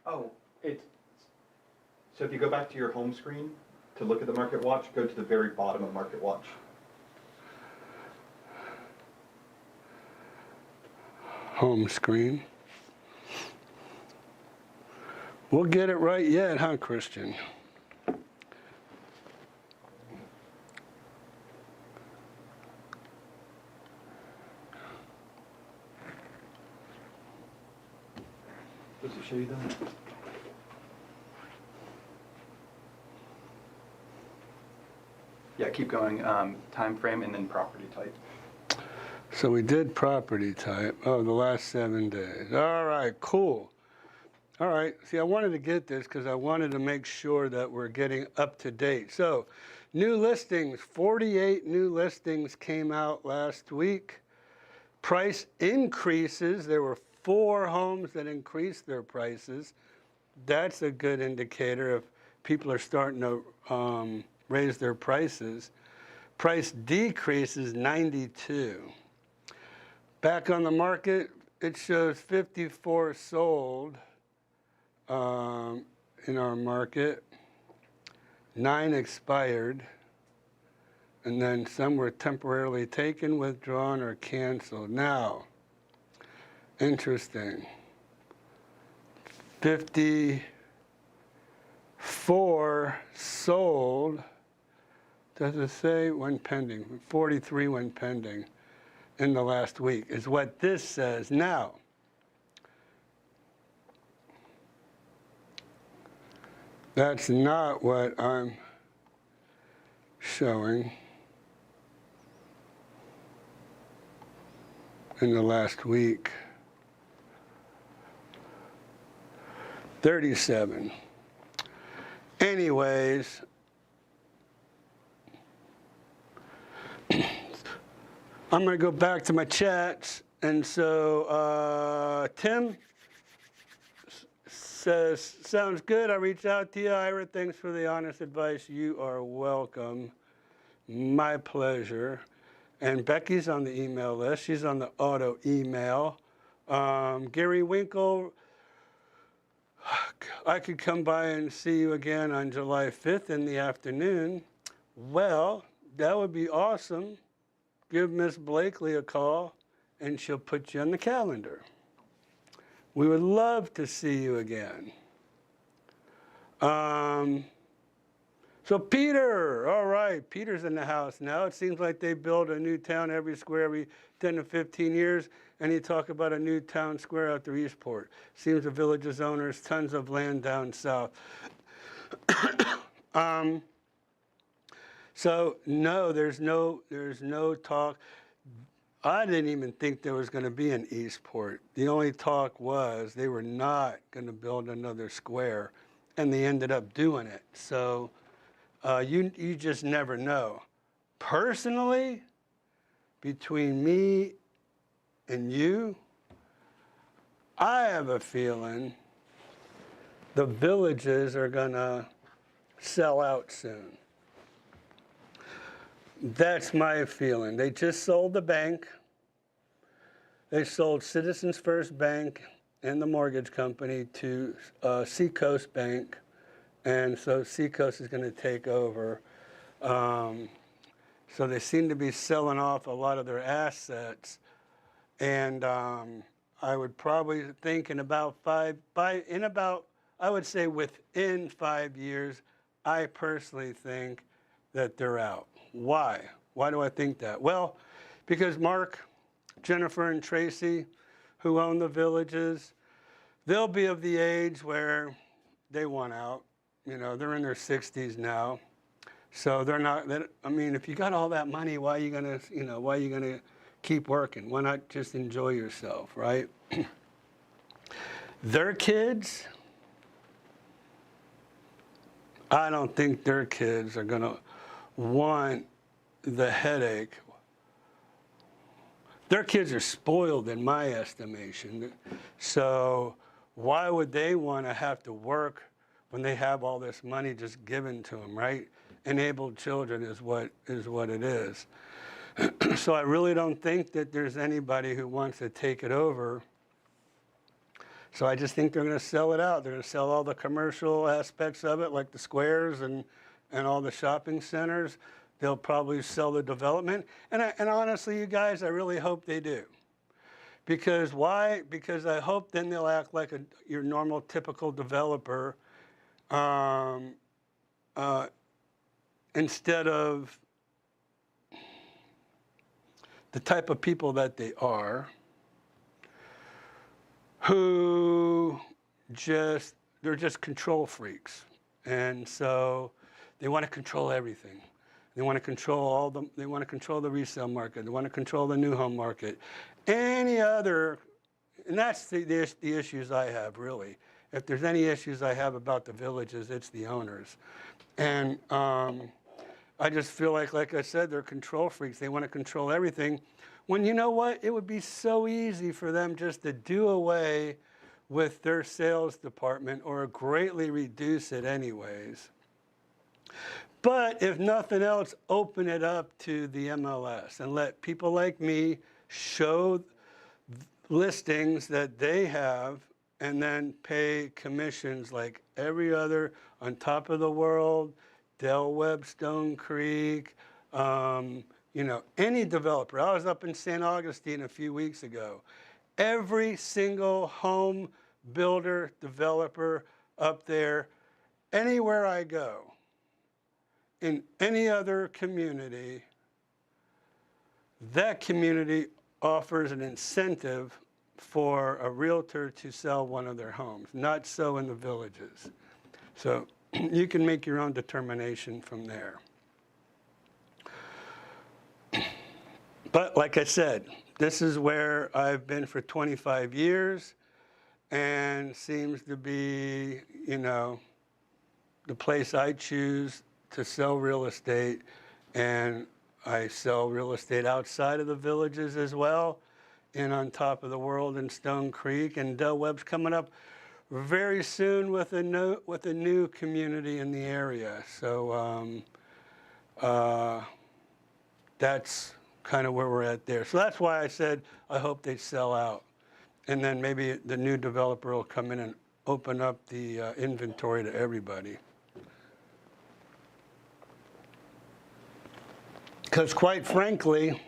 Oh, so if you go back to your home screen to look at the Market Watch, go to the very bottom of Market Watch. home screen. We'll get it right yet, huh, Christian? Does it show you that? Yeah, keep going. Time frame and then property type. So we did property type. Oh, the last 7 days. All right, cool. All right. See, I wanted to get this because I wanted to make sure that we're getting up to date. So, new listings, 48 new listings came out last week. Price increases, there were 4 homes that increased their prices. That's a good indicator if people are starting to raise their prices. Price decreases, 92. Back on the market, it shows 54 sold in our market, 9 expired, and then some were temporarily taken, withdrawn, or canceled. Now, interesting, 54 sold, does it say when pending? 43 when pending in the last week is what this says. Now, that's not what I'm showing in the last week. 37. Anyways, I'm going to go back to my chats. And so Tim says, sounds good. I reached out to you. Ira, thanks for the honest advice. You are welcome. My pleasure. And Becky's on the email list. She's on the auto email. Gary Winkle, I could come by and see you again on July 5th in the afternoon. Well, that would be awesome. Give Miss Blakely a call, and she'll put you on the calendar. We would love to see you again. So Peter, all right, Peter's in the house now. It seems like they build a new town every 10 to 15 years, and you talk about a new town square out to Eastport. Seems the village's owners tons of land down south. So no, there's no talk. I didn't even think there was going to be an Eastport. The only talk was they were not going to build another square, and they ended up doing it. So you just never know. Personally, between me and you, I have a feeling the villages are going to sell out soon. That's my feeling. They just sold the bank. They sold Citizens First Bank and the mortgage company to Seacoast Bank. And so Seacoast is going to take over. So they seem to be selling off a lot of their assets. And I would probably think I would say within 5 years, I personally think that they're out. Why? Why do I think that? Well, because Mark, Jennifer, and Tracy, who own the villages, they'll be of the age where they want out. You know, they're in their 60s now. So they're not, I mean, if you got all that money, why are you gonna keep working? Why not just enjoy yourself, right? Their kids, I don't think their kids are gonna want the headache. Their kids are spoiled in my estimation. So why would they want to have to work when they have all this money just given to them, right? Enabled children is what it is. So I really don't think that there's anybody who wants to take it over. So I just think they're going to sell it out. They're going to sell all the commercial aspects of it, like the squares and all the shopping centers. They'll probably sell the development. And honestly, you guys, I really hope they do. Because why? Because I hope then they'll act like your normal, typical developer instead of the type of people that they are, who they're just control freaks. And so they want to control everything. They want to control they want to control the resale market. They want to control the new home market. Any other, and that's the issues I have, really. If there's any issues I have about the villages, it's the owners. And I just feel like I said, they're control freaks. They want to control everything. When, you know what, it would be so easy for them just to do away with their sales department or greatly reduce it anyways. But if nothing else, open it up to the MLS and let people like me show listings that they have and then pay commissions like every other on top of the world, Del Webb, Stone Creek, you know, any developer. I was up in St. Augustine a few weeks ago. Every single home builder, developer up there, anywhere I go, in any other community, that community offers an incentive for a realtor to sell one of their homes, not so in the villages. So you can make your own determination from there. But like I said, this is where I've been for 25 years and seems to be, you know, the place I choose to sell real estate. And I sell real estate outside of the villages as well, and on top of the world in Stone Creek. And Del Webb's coming up very soon with a new community in the area. So that's kind of where we're at there. So that's why I said I hope they sell out. And then maybe the new developer will come in and open up the inventory to everybody. Because quite frankly,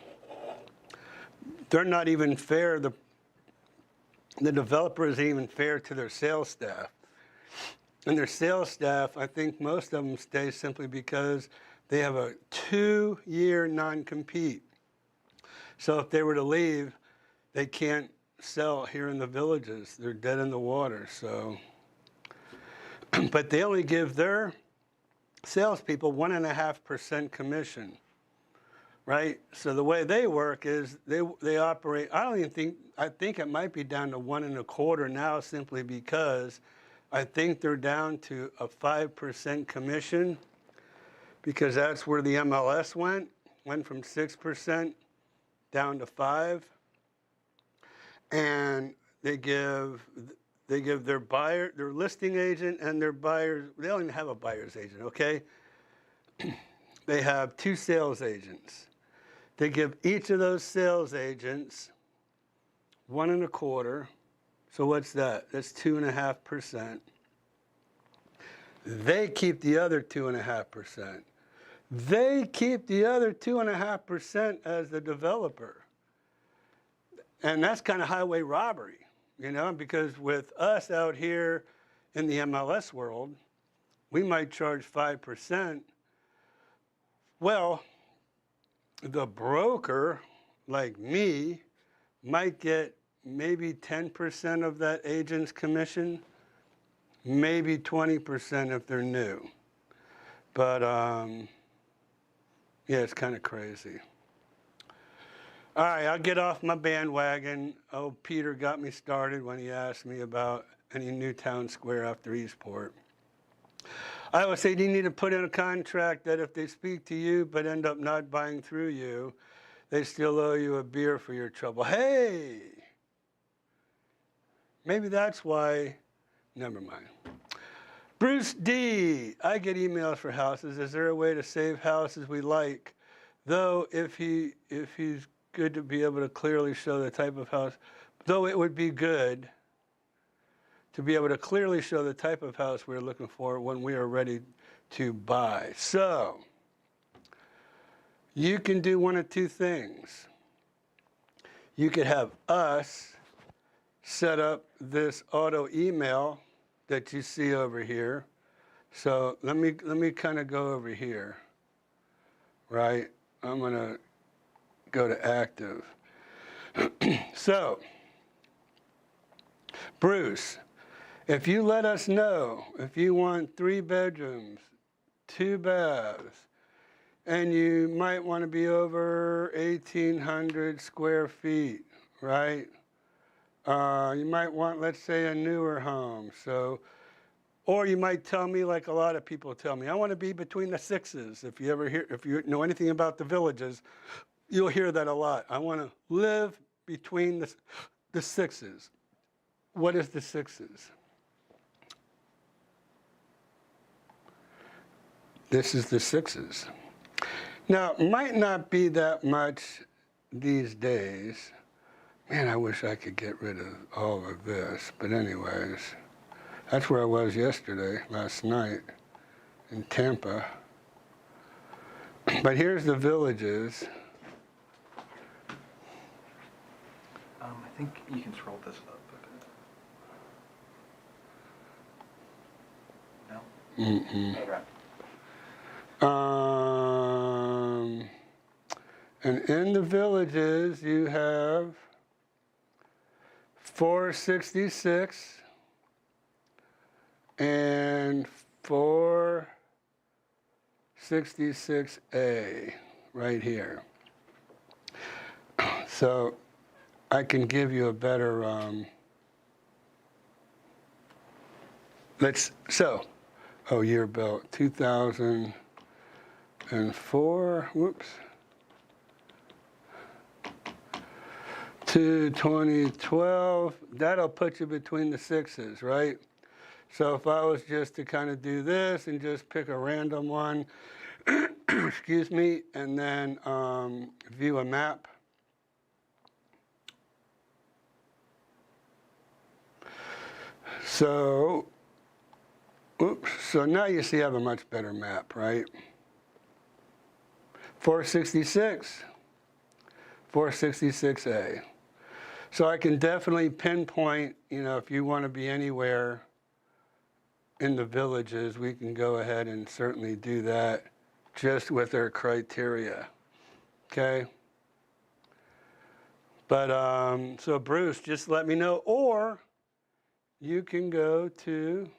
they're not even fair. The developer isn't even fair to their sales staff. And their sales staff, I think most of them stay simply because they have a 2-year non-compete. So if they were to leave, they can't sell here in the villages. They're dead in the water. So, but they only give their salespeople 1.5% commission, right? So the way they work is they operate. I think it might be down to 1.25% now, simply because I think they're down to a 5% commission, because that's where the MLS went from 6% down to 5%. And they give their buyer, their listing agent, and their buyers. They don't even have a buyer's agent, okay? They have 2 sales agents. They give each of those sales agents 1.25%. So what's that? That's 2.5%. They keep the other 2.5%. They keep the other 2.5% as the developer. And that's kind of highway robbery, you know, because with us out here in the MLS world, we might charge 5%. Well, the broker, like me, might get maybe 10% of that agent's commission, maybe 20% if they're new. But yeah, it's kind of crazy. All right, I'll get off my bandwagon. Oh, Peter got me started when he asked me about any new town square after Eastport. I always say you need to put in a contract that if they speak to you but end up not buying through you, they still owe you a beer for your trouble. Hey! Maybe that's why, never mind. Bruce D, I get emails for houses. Is there a way to save houses we like? Though if he's good to be able to clearly show the type of house, though it would be good to be able to clearly show the type of house we're looking for when we are ready to buy. So, you can do one of 2 things. You could have us set up this auto email that you see over here. So let me kind of go over here, right? I'm going to go to active. So, Bruce, if you let us know if you want 3 bedrooms, 2 baths, and you might want to be over 1,800 square feet, right? You might want, let's say, a newer home. So, or you might tell me, like a lot of people tell me, I want to be between the sixes. If you know anything about the villages, you'll hear that a lot. I want to live between the sixes. What is the sixes? This is the sixes. Now, it might not be that much these days. Man, I wish I could get rid of all of this. But anyways, that's where I was yesterday, last night, in Tampa. But here's the villages. I think you can scroll this up a bit. No? Mm-mm. Okay. And in the villages, you have 466 and 466A right here. So I can give you a better, year built, 2004, whoops, to 2012, that'll put you between the sixes, right? So if I was just to kind of do this and just pick a random one, excuse me, and then view a map. So, so now you see I have a much better map, right? 466, 466A. So I can definitely pinpoint, if you want to be anywhere in the villages, we can go ahead and certainly do that just with our criteria, okay? But, so Bruce, just let me know, or you can go to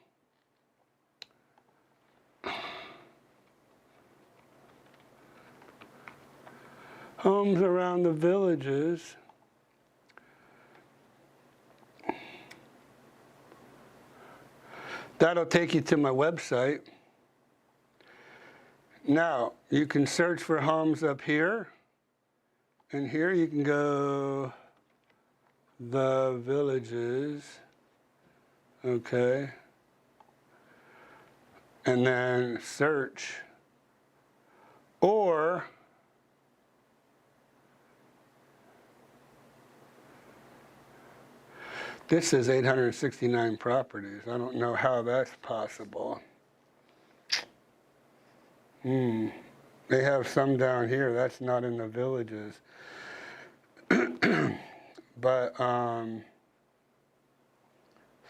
homes around the villages. That'll take you to my website. Now, you can search for homes up here. And here you can go the villages. Okay. And then search. Or this is 869 properties. I don't know how that's possible. They have some down here. That's not in the villages. But,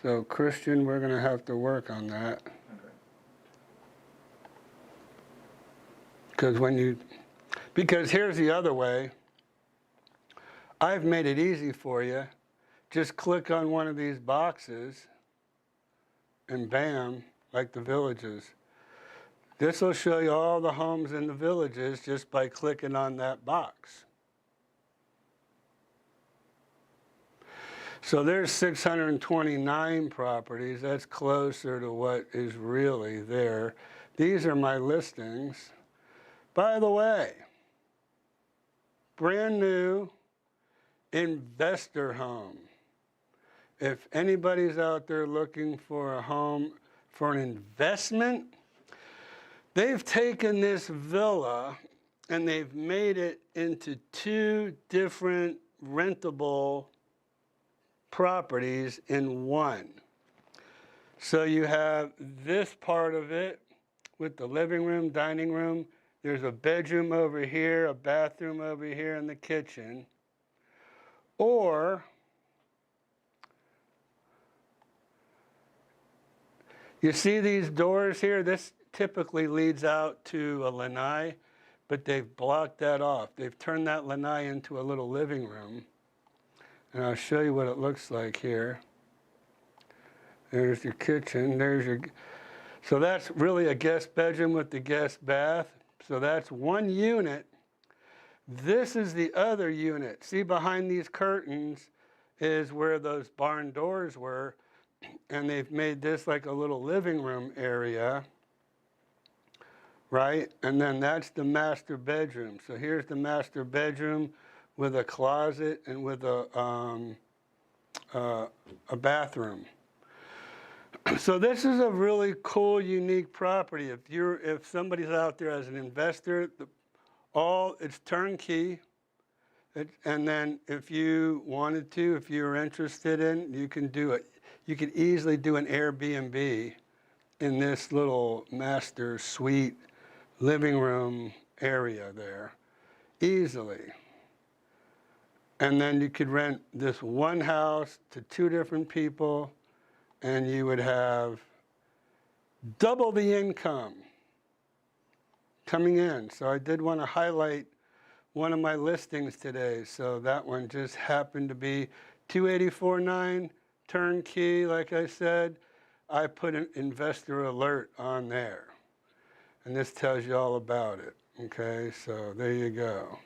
so Christian, we're going to have to work on that. Because here's the other way. I've made it easy for you. Just click on one of these boxes and bam, like the villages. This will show you all the homes in the villages just by clicking on that box. So there's 629 properties. That's closer to what is really there. These are my listings. By the way, brand new investor home. If anybody's out there looking for a home for an investment, they've taken this villa and they've made it into two different rentable properties in one. So you have this part of it with the living room, dining room. There's a bedroom over here, a bathroom over here, and the kitchen. Or you see these doors here? This typically leads out to a lanai, but they've blocked that off. They've turned that lanai into a little living room. And I'll show you what it looks like here. There's your kitchen. So that's really a guest bedroom with the guest bath. So that's one unit. This is the other unit. See, behind these curtains is where those barn doors were, and they've made this like a little living room area, right? And then that's the master bedroom. So here's the master bedroom with a closet and with a bathroom. So this is a really cool, unique property. If somebody's out there as an investor, it's turnkey. And then if you wanted to, if you were interested in, you can do it. You could easily do an Airbnb in this little master suite living room area there, easily. And then you could rent this one house to 2 different people, and you would have double the income coming in. So I did want to highlight one of my listings today. So that one just happened to be 284.9 turnkey. Like I said, I put an investor alert on there, and this tells you all about it. Okay, so there you go.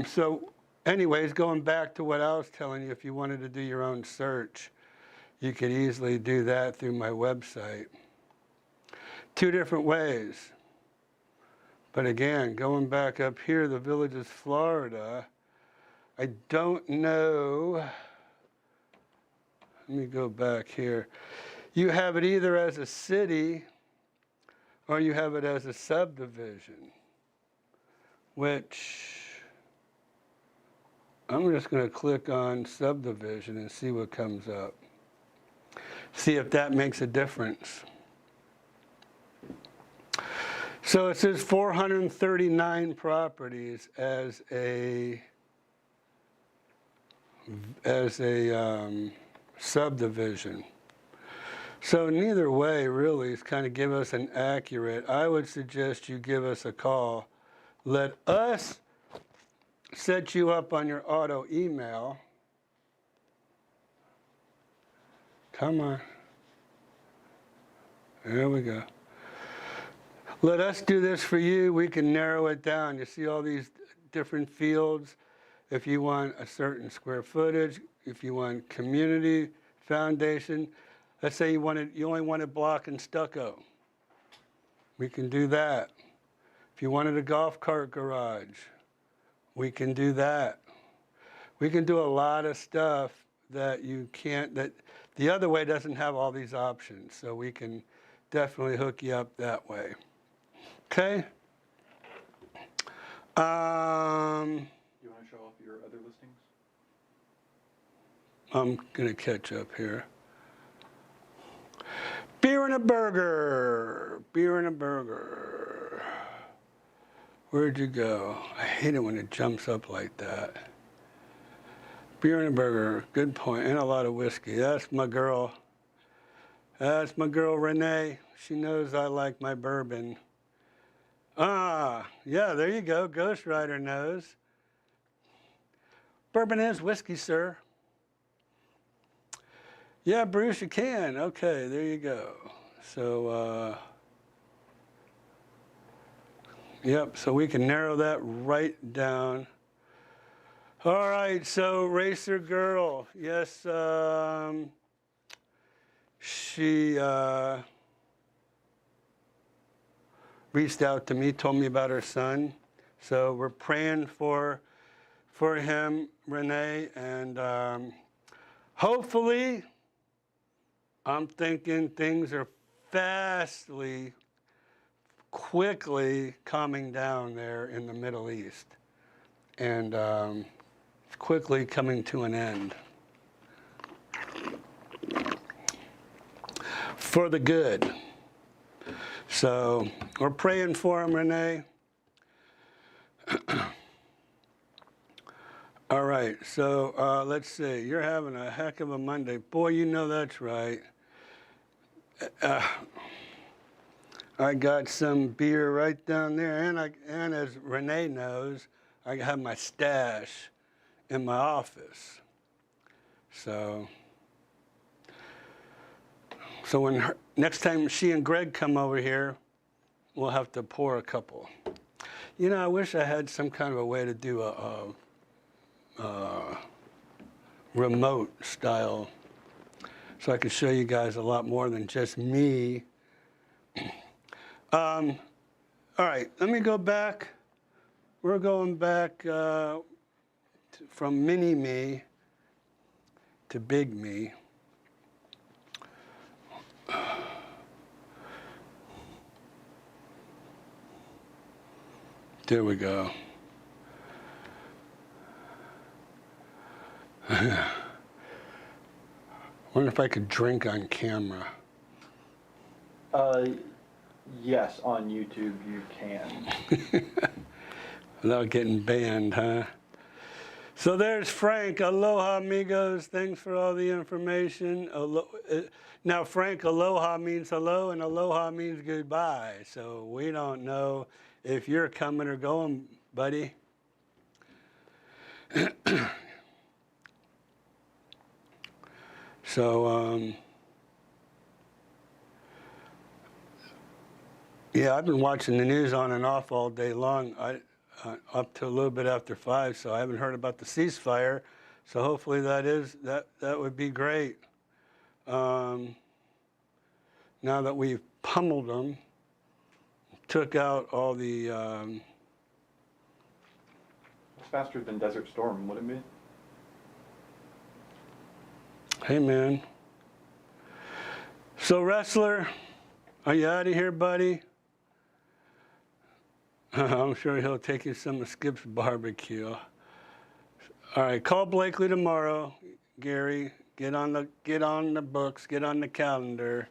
So anyways, going back to what I was telling you, if you wanted to do your own search, you could easily do that through my website. 2 different ways. But again, going back up here, the Villages, Florida, I don't know. Let me go back here. You have it either as a city or you have it as a subdivision, which I'm just going to click on subdivision and see what comes up. See if that makes a difference. So it says 439 properties as a subdivision. So neither way really is kind of give us an accurate. I would suggest you give us a call. Let us set you up on your auto email. Come on. There we go. Let us do this for you. We can narrow it down. You see all these different fields. If you want a certain square footage, if you want community foundation, let's say you only wanted block and stucco. We can do that. If you wanted a golf cart garage, we can do that. We can do a lot of stuff that you can't, that the other way doesn't have all these options. So we can definitely hook you up that way. Okay. You want to show off your other listings? I'm going to catch up here. Beer and a burger. Beer and a burger. Where'd you go? I hate it when it jumps up like that. Beer and a burger. Good point. And a lot of whiskey. That's my girl. That's my girl, Renee. She knows I like my bourbon. Ah, yeah, there you go. Ghost Rider knows. Bourbon is whiskey, sir. Yeah, Bruce, you can. Okay, there you go. So, yep, so we can narrow that right down. All right, so Racer Girl. Yes, she reached out to me, told me about her son. So we're praying for him, Renee, and hopefully, I'm thinking things are quickly calming down there in the Middle East, and quickly coming to an end. For the good. So we're praying for him, Renee. All right, so let's see. You're having a heck of a Monday. Boy, you know that's right. I got some beer right down there, and as Renee knows, I have my stash in my office. So when next time she and Greg come over here, we'll have to pour a couple. You know, I wish I had some kind of a way to do a remote style so I could show you guys a lot more than just me. All right, let me go back. We're going back from mini me to big me. There we go. Wonder if I could drink on camera. Yes, on YouTube you can. Without getting banned, huh? So there's Frank. Aloha, amigos. Thanks for all the information. Now, Frank, aloha means hello, and aloha means goodbye. So we don't know if you're coming or going, buddy. So, yeah, I've been watching the news on and off all day long, up to a little bit after 5, so I haven't heard about the ceasefire. So hopefully that would be great. Now that we've pummeled them, took out all the... It's faster than Desert Storm, wouldn't it be? Hey, man. So, Wrestler, are you out of here, buddy? I'm sure he'll take you some of Skip's barbecue. All right, call Blakely tomorrow, Gary. Get on the books, get on the calendar.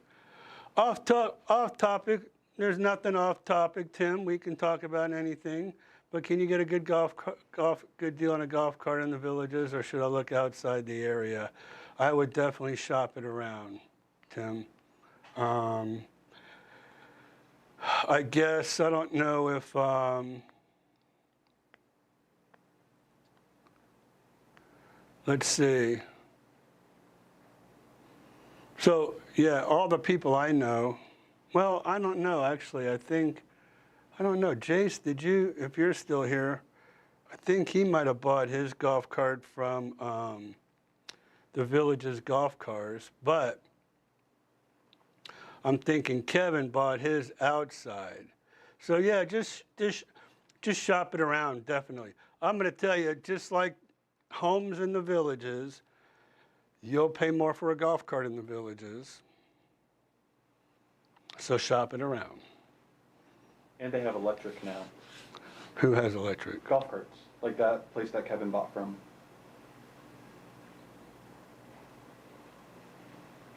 Off topic. There's nothing off topic, Tim. We can talk about anything. But can you get a good good deal on a golf cart in the Villages, or should I look outside the area? I would definitely shop it around, Tim. I guess, I don't know if, let's see. So, yeah, all the people I know, well, I don't know, actually. I don't know. Jace, if you're still here, I think he might have bought his golf cart from the Village's golf cars, but I'm thinking Kevin bought his outside. So yeah, just shop it around, definitely. I'm gonna tell you, just like homes in the Villages, you'll pay more for a golf cart in the Villages. So shop it around. And they have electric now. Who has electric? Golf carts, like that place that Kevin bought from.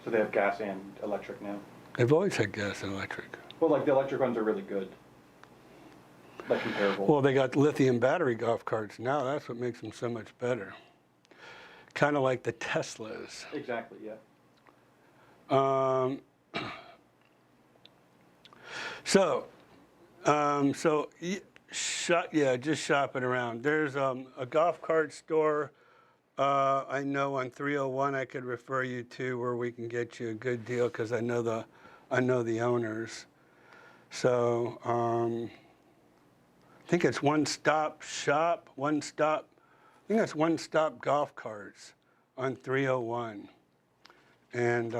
So they have gas and electric now. They've always had gas and electric. Well, like the electric ones are really good. Like comparable. Well, they got lithium battery golf carts now. That's what makes them so much better. Kind of like the Teslas. Exactly, yeah. Just shop it around. There's a golf cart store I know on 301 I could refer you to where we can get you a good deal because I know the owners. So I think it's One Stop Golf Carts on 301. And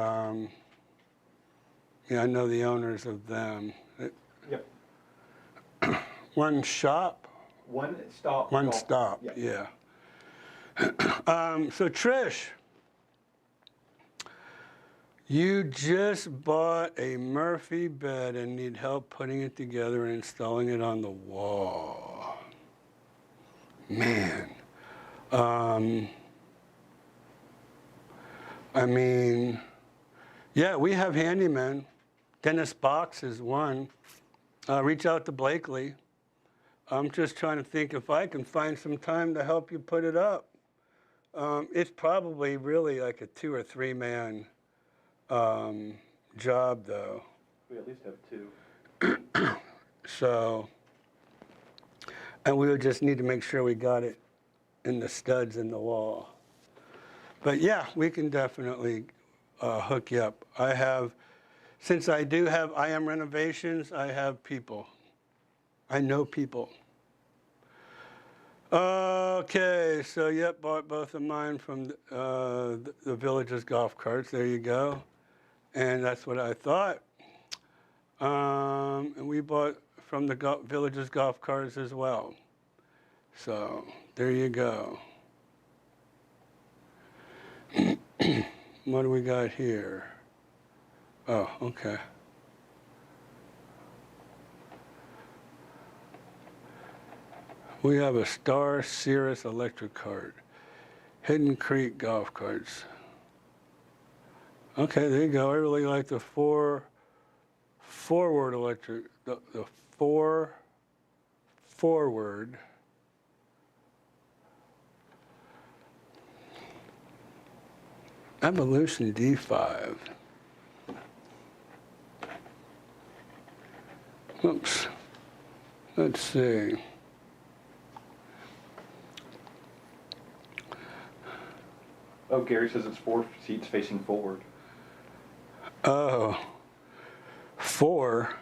yeah, I know the owners of them. Yep. One Stop, Yep. yeah. So Trish, you just bought a Murphy bed and need help putting it together and installing it on the wall. Man. I mean, yeah, we have handymen. Dennis Box is one. Reach out to Blakely. I'm just trying to think if I can find some time to help you put it up. It's probably really like a 2 or 3 man job, though. We at least have 2. So, and we would just need to make sure we got it in the studs in the wall. But yeah, we can definitely hook you up. I have since I do have IM renovations, I have people. I know people. Okay, so yep, bought both of mine from the Villages golf carts. There you go. And that's what I thought. And we bought from the Villages golf carts as well. So there you go. What do we got here? Oh, okay. We have a Star Cirrus electric cart. Hidden Creek golf carts. Okay, there you go. I really like the forward electric, the forward. Evolution D5. Oops. Let's see. Oh, Gary says it's 4 seats facing forward. Oh, 4.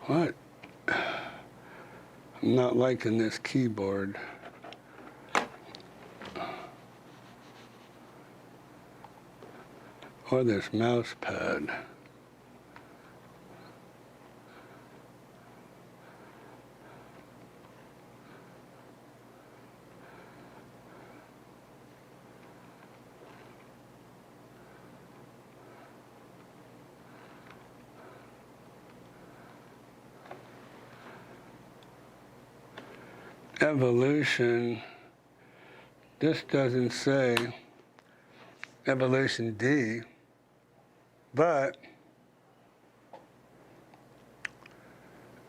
What? I'm not liking this keyboard. Or this mouse pad. Evolution, this doesn't say evolution D, but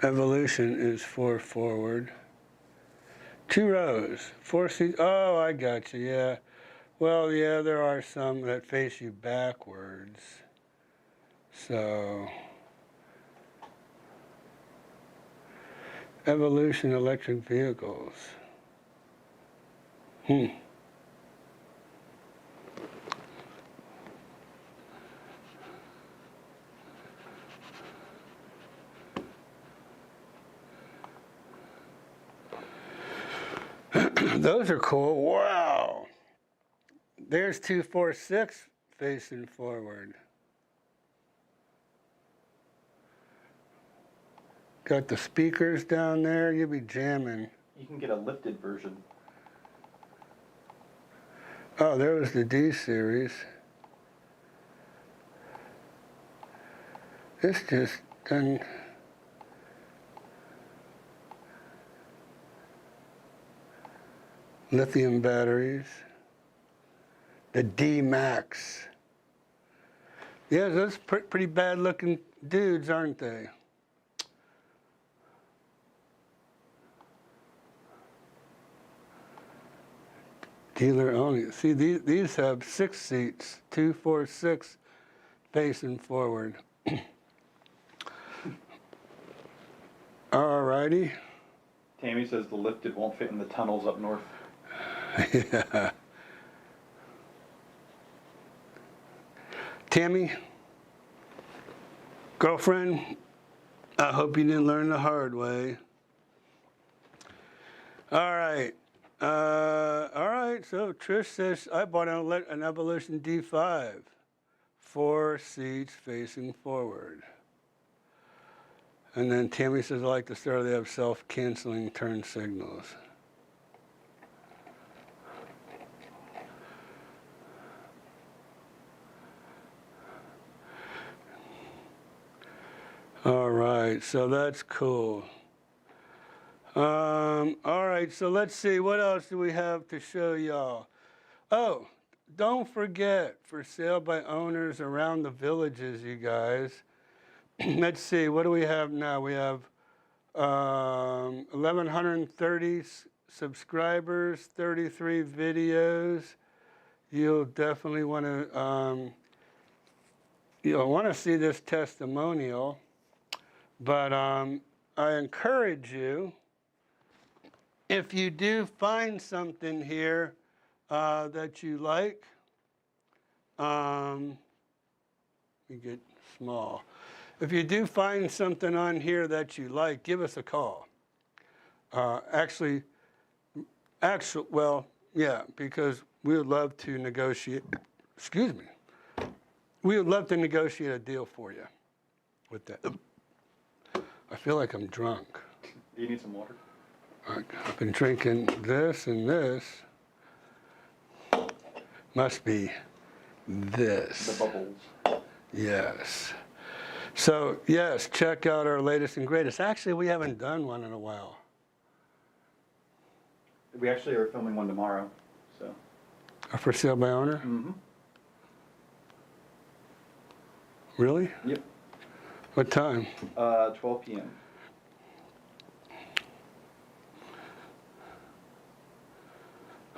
evolution is 4 forward. 2 rows, 4 seats. Oh, I got you, yeah. Well, yeah, there are some that face you backwards. So, evolution electric vehicles. Those are cool. Wow. There's 2, 4, 6 facing forward. Got the speakers down there. You'll be jamming. You can get a lifted version. Oh, there was the D series. This just doesn't. Lithium batteries. The D Max. Yeah, those pretty bad looking dudes, aren't they? Dealer only. See, these have 6 seats, 2, 4, 6 facing forward. All righty. Tammy says the lifted won't fit in the tunnels up north. Yeah. Tammy, girlfriend, I hope you didn't learn the hard way. All right. So Trish says, I bought an Evolution D5. 4 seats facing forward. And then Tammy says, I like the start they have self-canceling turn signals. All right, so that's cool. All right, so let's see, what else do we have to show y'all? Oh, don't forget, for sale by owners around the villages, you guys. Let's see, what do we have now? We have 1,130 subscribers, 33 videos. You'll definitely want to, you'll want to see this testimonial. But I encourage you if you do find something here that you like, you get small. If you do find something on here that you like, give us a call. Well, yeah, because we would love to negotiate, excuse me, we would love to negotiate a deal for you with that. I feel like I'm drunk. Do you need some water? I've been drinking this and this. Must be this. The bubbles. Yes. So, yes, check out our latest and greatest. Actually, we haven't done one in a while. We actually are filming one tomorrow, so. A for sale by owner? Mm-hmm. Really? Yep. What time? 12 p.m.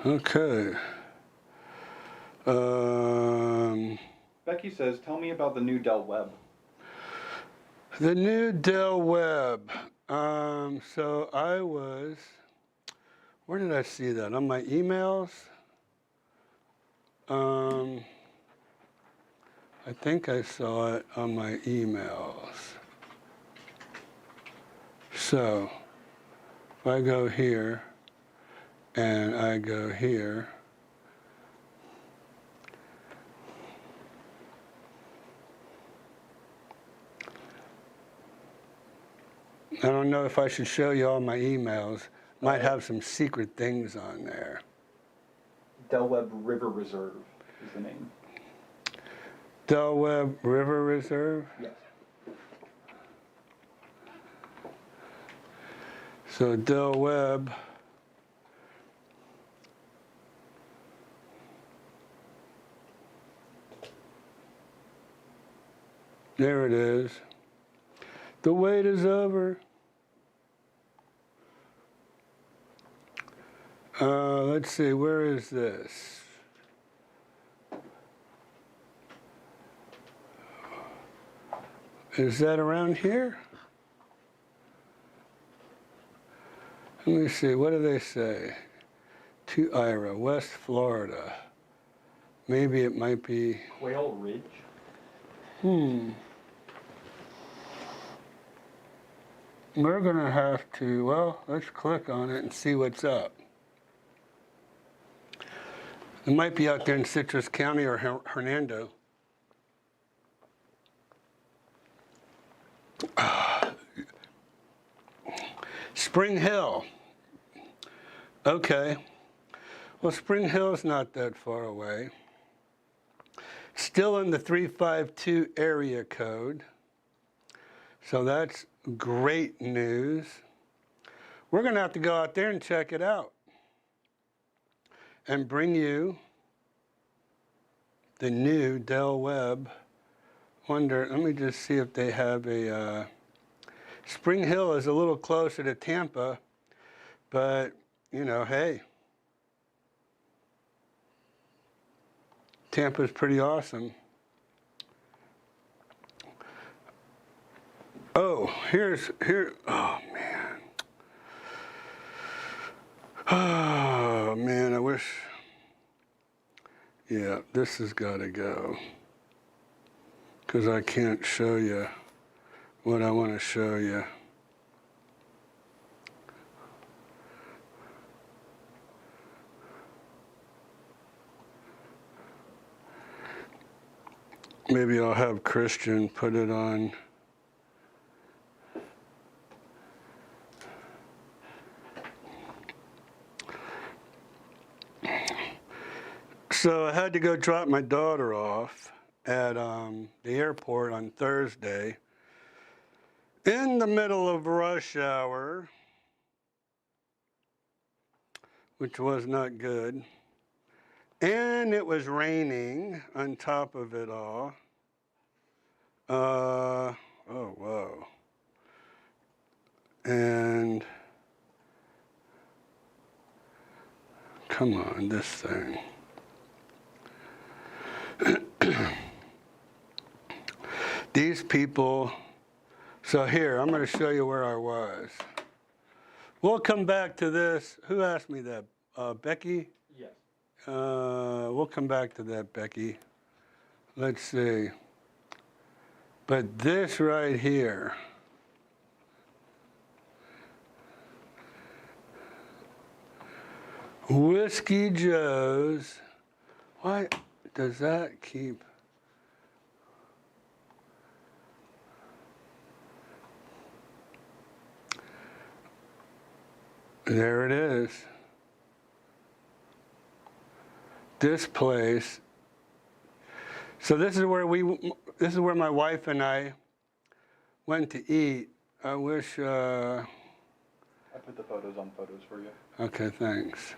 Okay. Becky says, tell me about the new Dell Web. The new Dell Web. So I was, where did I see that? On my emails? I think I saw it on my emails. So if I go here and I go here, I don't know if I should show you all my emails. Might have some secret things on there. Dell Web River Reserve is the name. Dell Web River Reserve. Yes. So Dell Web. There it is. The wait is over. Let's see, where is this? Is that around here? Let me see, what do they say? To Ira, West Florida. Maybe it might be. Quail Ridge. We're gonna have to, well, let's click on it and see what's up. It might be out there in Citrus County or Hernando. Spring Hill. Okay. Well, Spring Hill's not that far away. Still in the 352 area code. So that's great news. We're going to have to go out there and check it out and bring you the new Dell Web. Let me just see if they have a, Spring Hill is a little closer to Tampa, but, you know, hey, Tampa's pretty awesome. Oh, here, oh man. Oh man, I wish, yeah, this has got to go. Because I can't show you what I want to show you. Maybe I'll have Christian put it on. So I had to go drop my daughter off at the airport on Thursday in the middle of rush hour, which was not good. And it was raining on top of it all. Oh, whoa. And come on, this thing. These people, so here, I'm going to show you where I was. We'll come back to this. Who asked me that? Becky? Yes. We'll come back to that, Becky. Let's see. But this right here, Whiskey Joe's, why does that keep? There it is. This place. So this is where my wife and I went to eat. I wish. I put the photos on photos for you. Okay, thanks.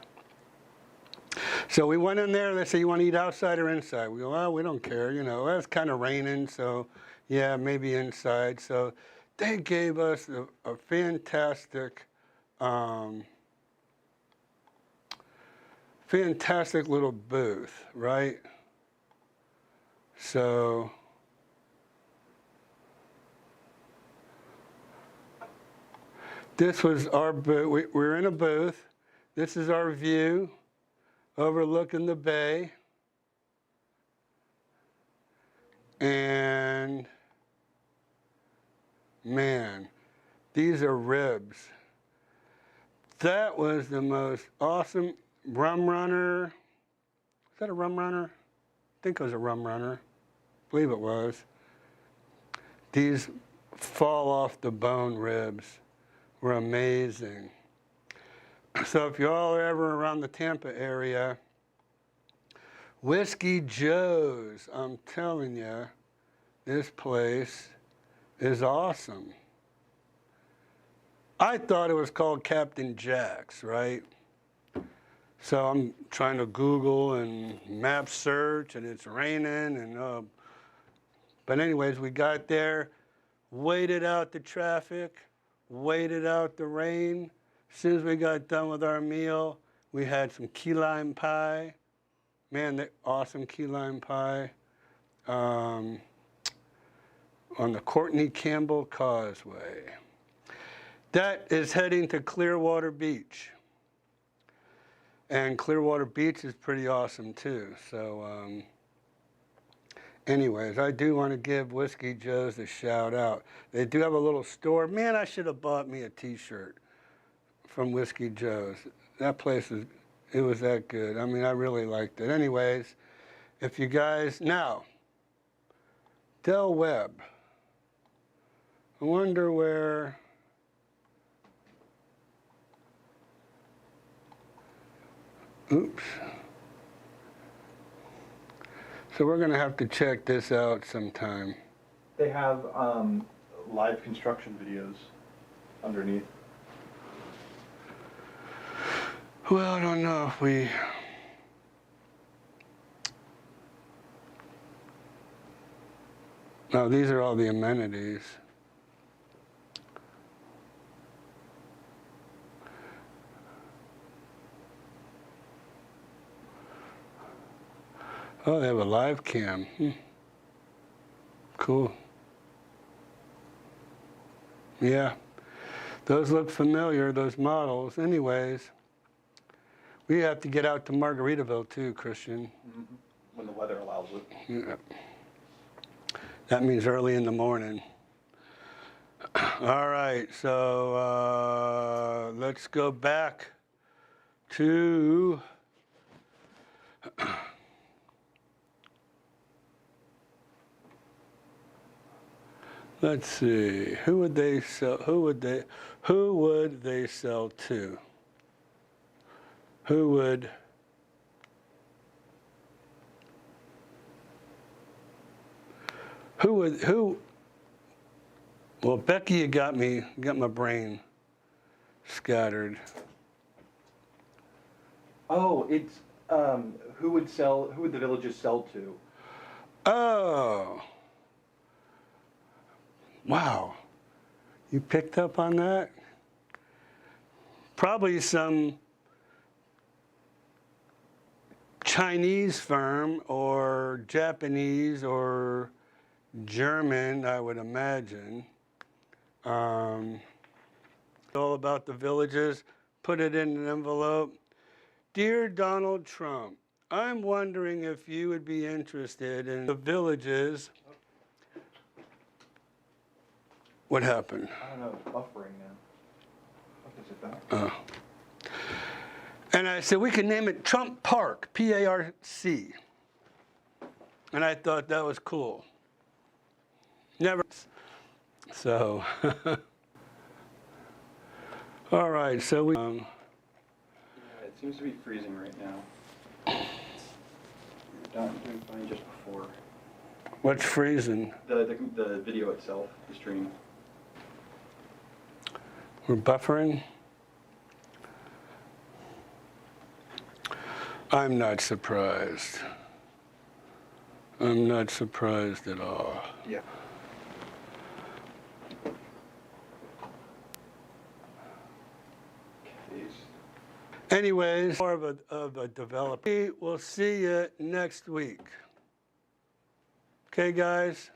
So we went in there. They said, "You want to eat outside or inside?" We go, "Well, we don't care. You know, well, it's kind of raining, so yeah, maybe inside." So they gave us a fantastic, fantastic little booth, right? So this was our booth. We're in a booth. This is our view overlooking the bay. And man, these are ribs. That was the most awesome rum runner. Is that a rum runner? I think it was a rum runner. I believe it was. These fall off the bone ribs were amazing. So if y'all are ever around the Tampa area, Whiskey Joe's, I'm telling you, this place is awesome. I thought it was called Captain Jack's, right? So I'm trying to Google and map search, and it's raining, and but anyways, we got there, waited out the traffic, waited out the rain. As soon as we got done with our meal, we had some key lime pie. Man, that awesome key lime pie on the Courtney Campbell Causeway. That is heading to Clearwater Beach. And Clearwater Beach is pretty awesome too. So anyways, I do want to give Whiskey Joe's a shout out. They do have a little store. Man, I should have bought me a t-shirt from Whiskey Joe's. That place it was that good. I mean, I really liked it. Anyways, if you guys, now, Del Webb. I wonder where, oops. So we're gonna have to check this out sometime. They have live construction videos underneath. Well, I don't know if we, no, these are all the amenities. Oh, they have a live cam. Cool. Yeah, those look familiar, those models. Anyways, we have to get out to Margaritaville too, Christian. Mm-hmm. When the weather allows it. Yeah. That means early in the morning. All right, so let's go back to let's see. Who would they sell? Who would they sell to? Who would? Well, Becky, you got my brain scattered. Oh, it's who would the villages sell to? Oh. Wow. You picked up on that? Probably some Chinese firm or Japanese or German, I would imagine. all about the villages, put it in an envelope. Dear Donald Trump, I'm wondering if you would be interested in the villages. What happened? I don't know, it's buffering now. What is it back? Oh. And I said, we can name it Trump Park, P-A-R-C. And I thought that was cool. Never. So, all right, so we. Yeah, it seems to be freezing right now. You're doing fine just before. What's freezing? The video itself, the stream. We're buffering? I'm not surprised. I'm not surprised at all. Yeah. Jeez. Anyways, more of a developer. We'll see you next week. Okay, guys?